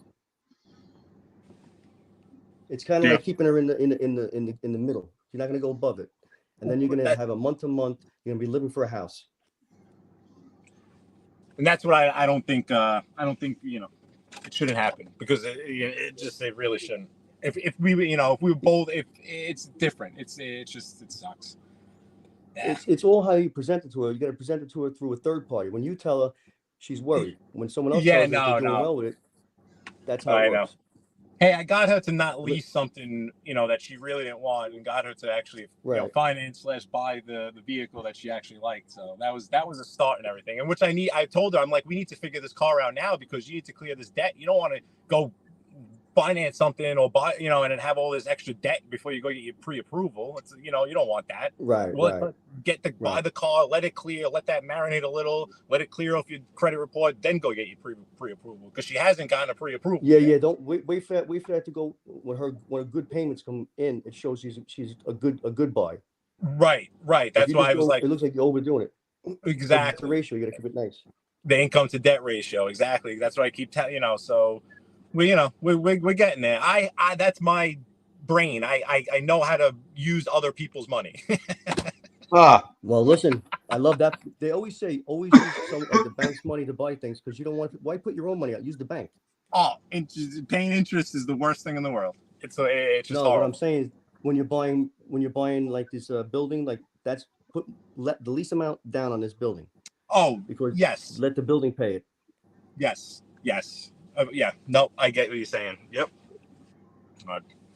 It's kind of like keeping her in the middle. You're not gonna go above it, and then you're gonna have a month to month. You're gonna be living for a house. And that's what I don't think. I don't think it shouldn't happen, because it really shouldn't. If we were both, if it's different, it sucks. Yeah. It's all how you present it to her. You got to present it to her through a third party. When you tell her, she's worried. When someone else tells her they're doing well with it, that's how it works. Hey, I got her to not lease something, that she really didn't want, and got her to actually finance / buy the vehicle that she actually liked. So that was a start and everything. And which I told her, I'm like, we need to figure this car out now, because you need to clear this debt. You don't want to go finance something or buy, and then have all this extra debt before you go get your pre-approval. It's, you don't want that. Right. buy the car, let it clear, let that marinate a little, let it clear off your credit report, then go get your pre-approval, because she hasn't gotten a pre-approval. Yeah. Don't wait for that to go. When her good payments come in, it shows she's a good buy. Right. That's why I was like, it looks like you're overdoing it. Exactly. The ratio, you got to keep it nice. The income to debt ratio, exactly. That's what I keep telling So we're getting there. I that's my brain. I know how to use other people's money. Ah, well, listen, I love that. They always say, always use some of the bank's money to buy things, because you don't want. Why put your own money out? Use the bank. Oh, paying interest is the worst thing in the world. It's just horrible. What I'm saying is, when you're buying like this building, like that's let the least amount down on this building. Oh, because yes. Let the building pay it. Yes. Yeah. No, I get what you're saying. Yep.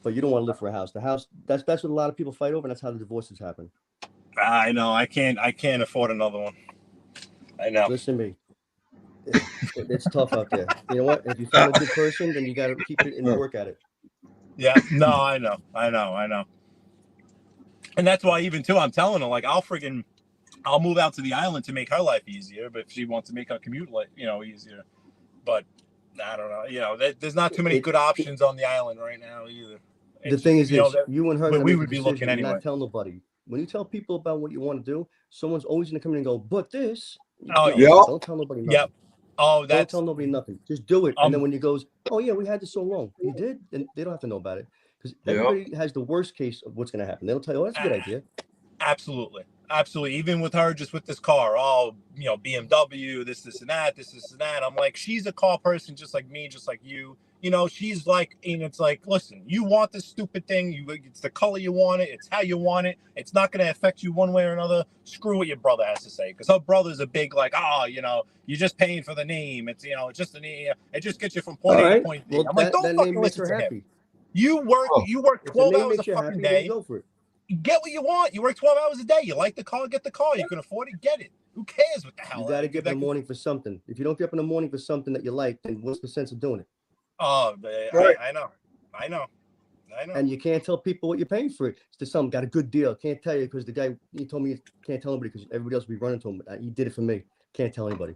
But you don't want to live for a house. The house, that's what a lot of people fight over, and that's how the divorces happen. I know. I can't afford another one. I know. Listen to me. It's tough out there. You know what? If you find a good person, then you got to keep it and work at it. Yeah. No, I know. And that's why even too, I'm telling her, like, I'll move out to the island to make her life easier. But if she wants to make her commute easier, but I don't know. There's not too many good options on the island right now either. The thing is this: you and her, we would be looking anyway. Not tell nobody. When you tell people about what you want to do, someone's always going to come in and go, "But this." Oh yeah. Don't tell nobody nothing. Yep. Oh, don't tell nobody nothing. Just do it. And then when you goes, "Oh yeah, we had this so long," you did, and they don't have to know about it, because everybody has the worst case of what's going to happen. They'll tell you, "Oh, that's a good idea." Absolutely. Even with her, just with this car, BMW, this and that. I'm like, she's a car person, just like me, just like you. She's like, and it's like, listen, you want this stupid thing. It's the color you want it. It's how you want it. It's not going to affect you one way or another. Screw what your brother has to say, because her brother's a big like, you're just paying for the name. It's it's just it just gets you from point A to point B. Well, I'm like, don't fucking listen to him. You work 12 hours a fucking day. Go for it. You get what you want. You work 12 hours a day. You like the car, get the car. You can afford it, get it. Who cares what the hell? You got to get up in the morning for something. If you don't get up in the morning for something that you like, then what's the sense of doing it? Oh, right. I know. And you can't tell people what you're paying for it. It's just something got a good deal. Can't tell you because the guy, he told me you can't tell anybody because everybody else will be running to him. He did it for me. Can't tell anybody.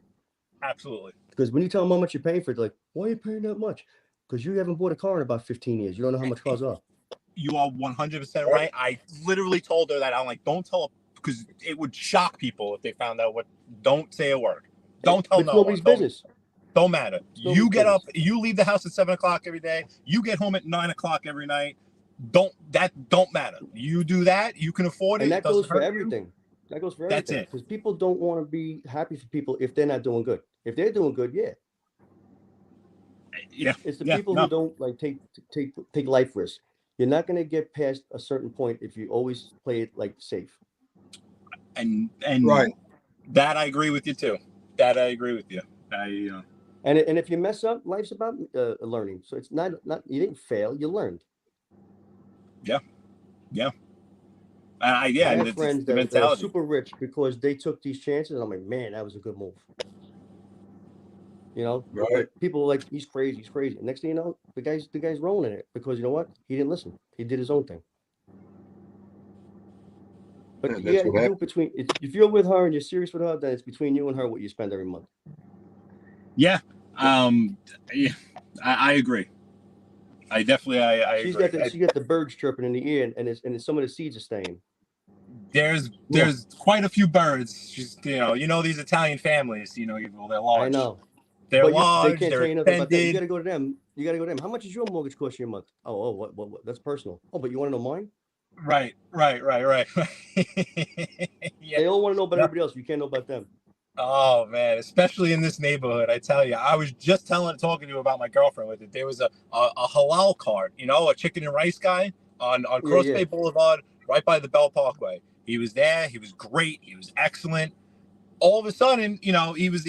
Absolutely. Because when you tell them how much you're paying for it, they're like, why are you paying that much? Because you haven't bought a car in about 15 years. You don't know how much cars are. You are 100% right. I literally told her that. I'm like, don't tell her, because it would shock people if they found out don't say a word. Don't tell no one. Nobody's business. Don't matter. You get up, you leave the house at 7 o'clock every day. You get home at 9 o'clock every night. Don't matter. You do that. You can afford it. And that goes for everything. That goes for everything. That's it. Because people don't want to be happy for people if they're not doing good. If they're doing good, yeah. It's the people who don't like take life risks. You're not going to get past a certain point if you always play it like safe. And right. That I agree with you too. And if you mess up, life's about learning. So it's not you didn't fail, you learned. Yeah. I have friends that are super rich because they took these chances, and I'm like, man, that was a good move. Right. People are like, he's crazy. And next thing you know, the guy's rolling in it because you know what? He didn't listen. He did his own thing. But you do between. If you're with her and you're serious with her, then it's between you and her what you spend every month. Yeah. I agree. I definitely I She's agree. She got the birds chirping in the ear, and some of the seeds are staying. There's quite a few birds. She's these Italian families. They're large. I know. They're large. They're extended. You got to go to them. How much is your mortgage cost you a month? Oh, what? That's personal. Oh, but you want to know mine? Right. Yeah. They all want to know about everybody else. You can't know about them. Oh man, especially in this neighborhood, I tell you. I was just talking to you about my girlfriend with it. There was a halal cart, a chicken and rice guy on Cross Bay Boulevard, right by the Bell Parkway. He was there. He was great. He was excellent. All of a sudden, he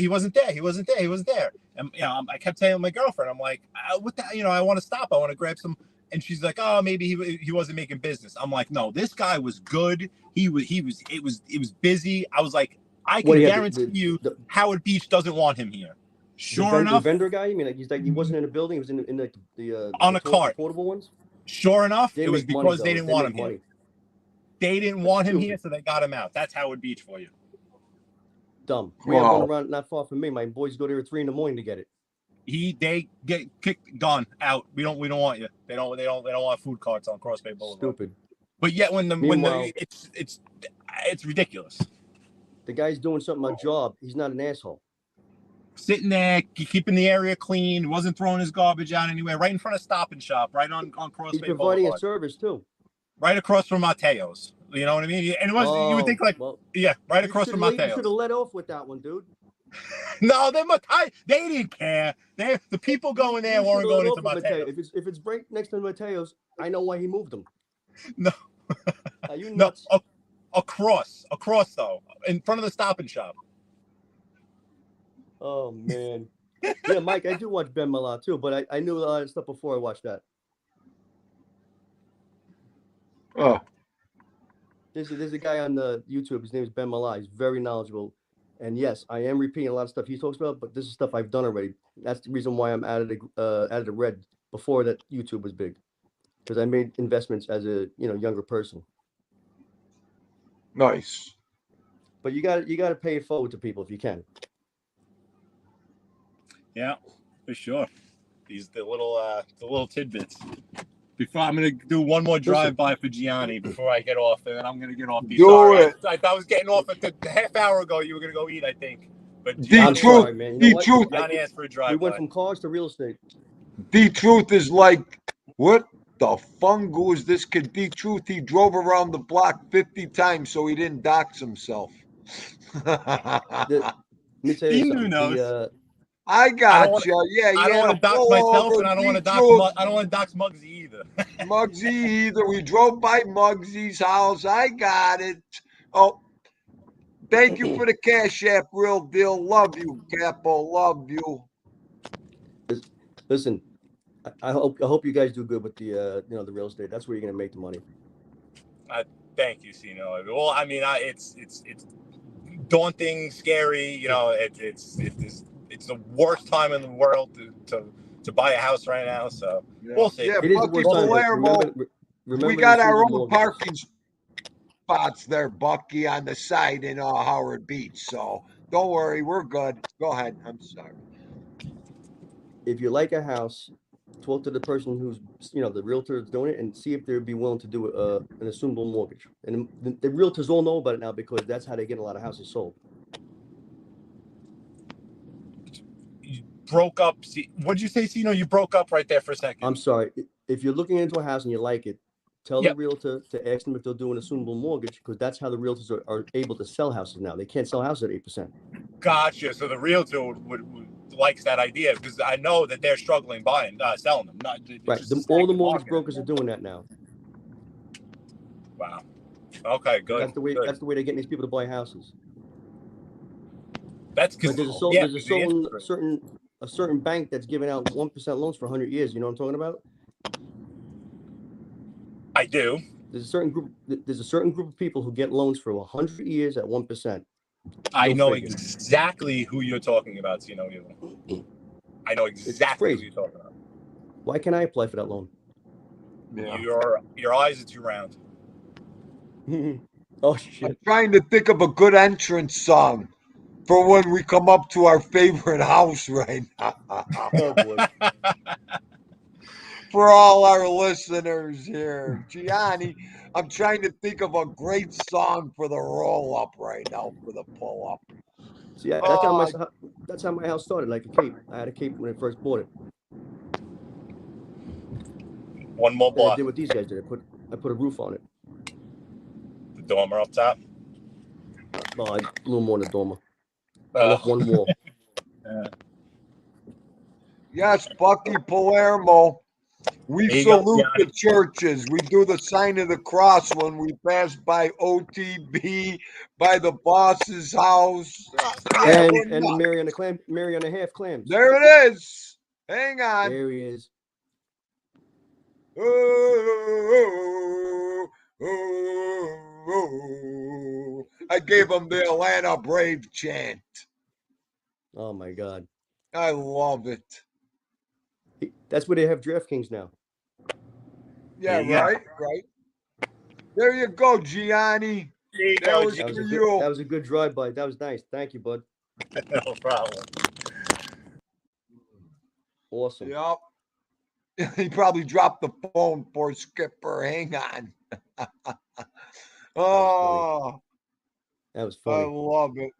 wasn't there. And I kept telling my girlfriend, I'm like, what the, I want to stop. I want to grab some. And she's like, oh, maybe he wasn't making business. I'm like, no, this guy was good. It was busy. I was like, I can guarantee you Howard Beach doesn't want him here. Sure enough. The vendor guy, you mean like he wasn't in a building, he was in the on a cart. Portable ones? Sure enough, it was because they didn't want him here. They didn't want him here, so they got him out. That's Howard Beach for you. Dumb. We have one around not far from me. My boys go there at 3 a.m. to get it. They get kicked, gone, out. We don't want you. They don't want food carts on Cross Bay Boulevard. Stupid. But yet when it's ridiculous. The guy's doing something on job. He's not an asshole. Sitting there, keeping the area clean, wasn't throwing his garbage out anywhere, right in front of Stop and Shop, right on Cross Bay Boulevard. He's providing a service too. Right across from Mateo's. You know what I mean? And it was you would think right across from Mateo's. You should have let off with that one, dude. No, they didn't care. The people going there weren't going into Mateo's. If it's right next to Mateo's, I know why he moved them. No. Are you nuts? No, across though, in front of the Stop and Shop. Oh man. Yeah, Mike, I do watch Ben Mallah too, but I knew a lot of stuff before I watched that. Oh. There's a guy on the YouTube. His name is Ben Mallah. He's very knowledgeable. And yes, I am repeating a lot of stuff he talks about, but this is stuff I've done already. That's the reason why I'm out of the red before that YouTube was big, because I made investments as a younger person. Nice. But you got to pay it forward to people if you can. Yeah, for sure. The little tidbits. Before I'm gonna do one more drive-by for Gianni before I get off, and then I'm gonna get off. I was getting off at the half hour ago. You were gonna go eat, I think. But Gianni, truth. Gianni asked for a drive-by. We went from cars to real estate. The truth is like, what the fungu is this kid? The truth, he drove around the block 50 times so he didn't dox himself. Let me tell you something. Who knows? I got you. Yeah, I don't want to dox myself, and I don't want to dox Muggsy either. Muggsy either. We drove by Muggsy's house. I got it. Oh, thank you for the Cash App, real deal. Love you, Capo. Love you. Listen, I hope you guys do good with the the real estate. That's where you're gonna make the money. Thank you, Sino. Well, I mean, it's daunting, scary. It's the worst time in the world to buy a house right now. So we'll see. Yeah, Bucky Palermo. We got our own parking spots there, Bucky, on the side in Howard Beach. So don't worry, we're good. Go ahead. I'm sorry. If you like a house, talk to the person who's the realtor that's doing it and see if they'd be willing to do an assumable mortgage. And the realtors all know about it now because that's how they get a lot of houses sold. Broke up. What'd you say, Sino? You broke up right there for a second. I'm sorry. If you're looking into a house and you like it, tell the realtor to ask them if they'll do an assumable mortgage, because that's how the realtors are able to sell houses now. They can't sell houses at 8%. Gotcha. So the realtor would likes that idea because I know that they're struggling selling them. Right. All the mortgage brokers are doing that now. Wow. Okay, good. That's the way. That's the way they're getting these people to buy houses. That's because there's a certain bank that's giving out 1% loans for 100 years. You know what I'm talking about? I do. There's a certain group of people who get loans for 100 years at 1%. I know exactly who you're talking about, Sino. I know exactly who you're talking about. Why can't I apply for that loan? Yeah. Your eyes are too round. Oh shit! I'm trying to think of a good entrance song for when we come up to our favorite house right now. Oh boy. For all our listeners here, Gianni, I'm trying to think of a great song for the roll-up right now, for the pull-up. See, that's how my house started, like a cape. I had a cape when I first bought it. One more block. I did what these guys did. I put a roof on it. The dormer up top? No, a little more than the dormer. I left one wall. Yes, Bucky Palermo. We salute the churches. We do the sign of the cross when we pass by OTB, by the boss's house. And the Mary on the half clams. There it is. Hang on. There he is. I gave him the Atlanta Brave chant. Oh my God. I love it. That's where they have DraftKings now. Yeah, right. There you go, Gianni. There you That go, was G. for you. That was a good drive-by. That was nice. Thank you, bud. No problem. Awesome. Yep. He probably dropped the phone for Skipper. Hang on. Oh, That was I funny. love it.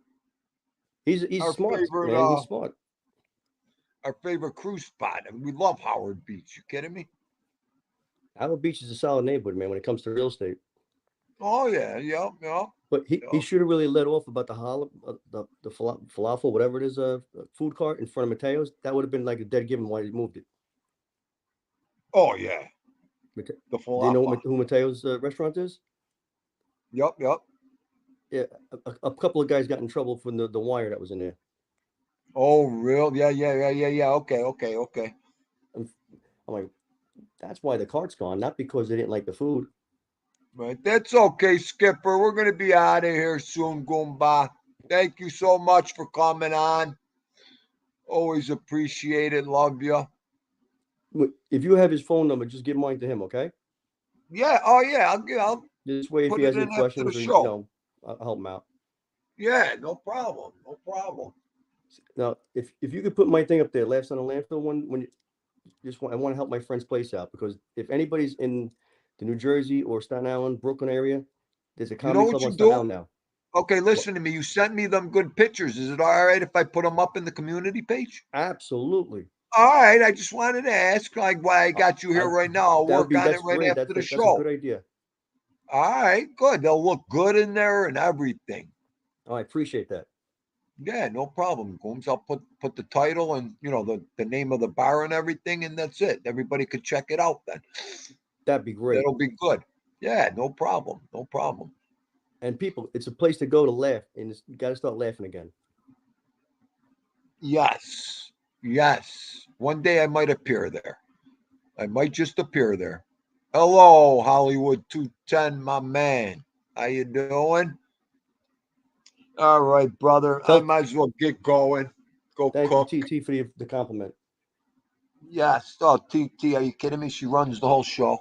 He's Our smart, favorite, man. He's smart. Our favorite cruise spot. And we love Howard Beach. You kidding me? Howard Beach is a solid neighborhood, man, when it comes to real estate. Oh yeah, yeah. But he should have really let off about the falafel, whatever it is, food cart in front of Mateo's. That would have been like a dead given why he moved it. Oh yeah. Mate- The Do you know falafel. who Mateo's restaurant is? Yep. Yeah, a couple of guys got in trouble from the wire that was in there. Oh, real? Yeah. Okay. I'm like, that's why the cart's gone, not because they didn't like the food. Right. That's okay, Skipper. We're gonna be out of here soon, Goomba. Thank you so much for coming on. Always appreciate it. Love you. If you have his phone number, just give mine to him, okay? Yeah. Oh yeah. I'll This way, if put he it has any in after the questions or show. I'll help him out. Yeah. No problem. Now, if you could put my thing up there, Laughs on the Landfill one, when you I want to help my friend's place out, because if anybody's in the New Jersey or Staten Island, Brooklyn area, there's a You know comedy what club you on Staten do? Island now. Okay, listen to me. You sent me them good pictures. Is it all right if I put them up in the community page? Absolutely. All right. I just wanted to ask, like, why I got you here right now. I'll work on it That's right great. after the That's a show. good idea. All right, good. They'll look good in there and everything. Oh, I appreciate that. Yeah, no problem, Gooms. I'll put the title and the name of the bar and everything, and that's it. Everybody could check it out then. That'd be great. That'll be good. Yeah, no problem. And people, it's a place to go to laugh, and you got to start laughing again. Yes. One day I might appear there. I might just appear there. Hello, Hollywood 210, my man. How you doing? All right, brother. I might as well get going. Go Thank cook. you, TT, for the compliment. Yes. Oh, TT, are you kidding me? She runs the whole show.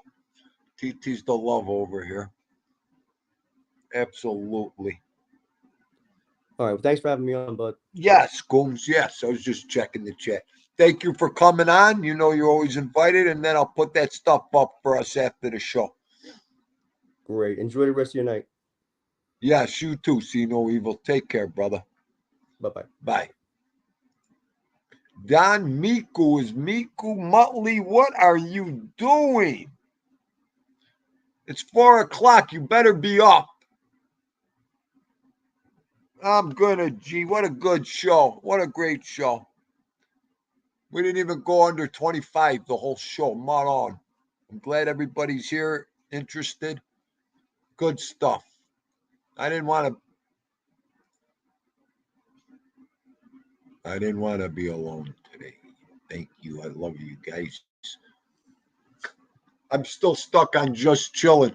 TT's the love over here. Absolutely. All right. Well, thanks for having me on, bud. Yes, Gooms. Yes. I was just checking the chat. Thank you for coming on. You know you're always invited, and then I'll put that stuff up for us after the show. Great. Enjoy the rest of your night. Yes, you too. See no evil. Take care, brother. Bye-bye. Bye. Don Miku is Miku Muttley. What are you doing? It's 4:00. You better be up. I'm gonna, gee, what a good show. What a great show. We didn't even go under 25 the whole show. Mud on. I'm glad everybody's here, interested. Good stuff. I didn't want to be alone today. Thank you. I love you guys. I'm still stuck on just chilling.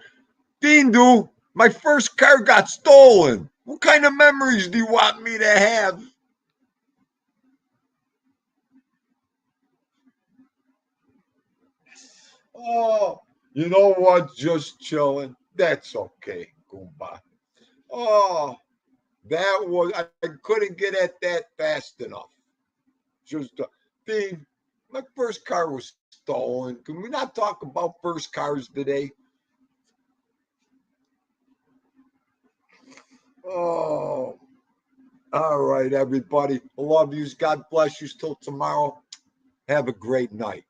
Dindu, my first car got stolen. What kind of memories do you want me to have? Oh, you know what? Just chilling. That's okay, Goomba. Oh, I couldn't get at that fast enough. Just, Dean, my first car was stolen. Can we not talk about first cars today? Oh, all right, everybody. I love yous. God bless you till tomorrow. Have a great night.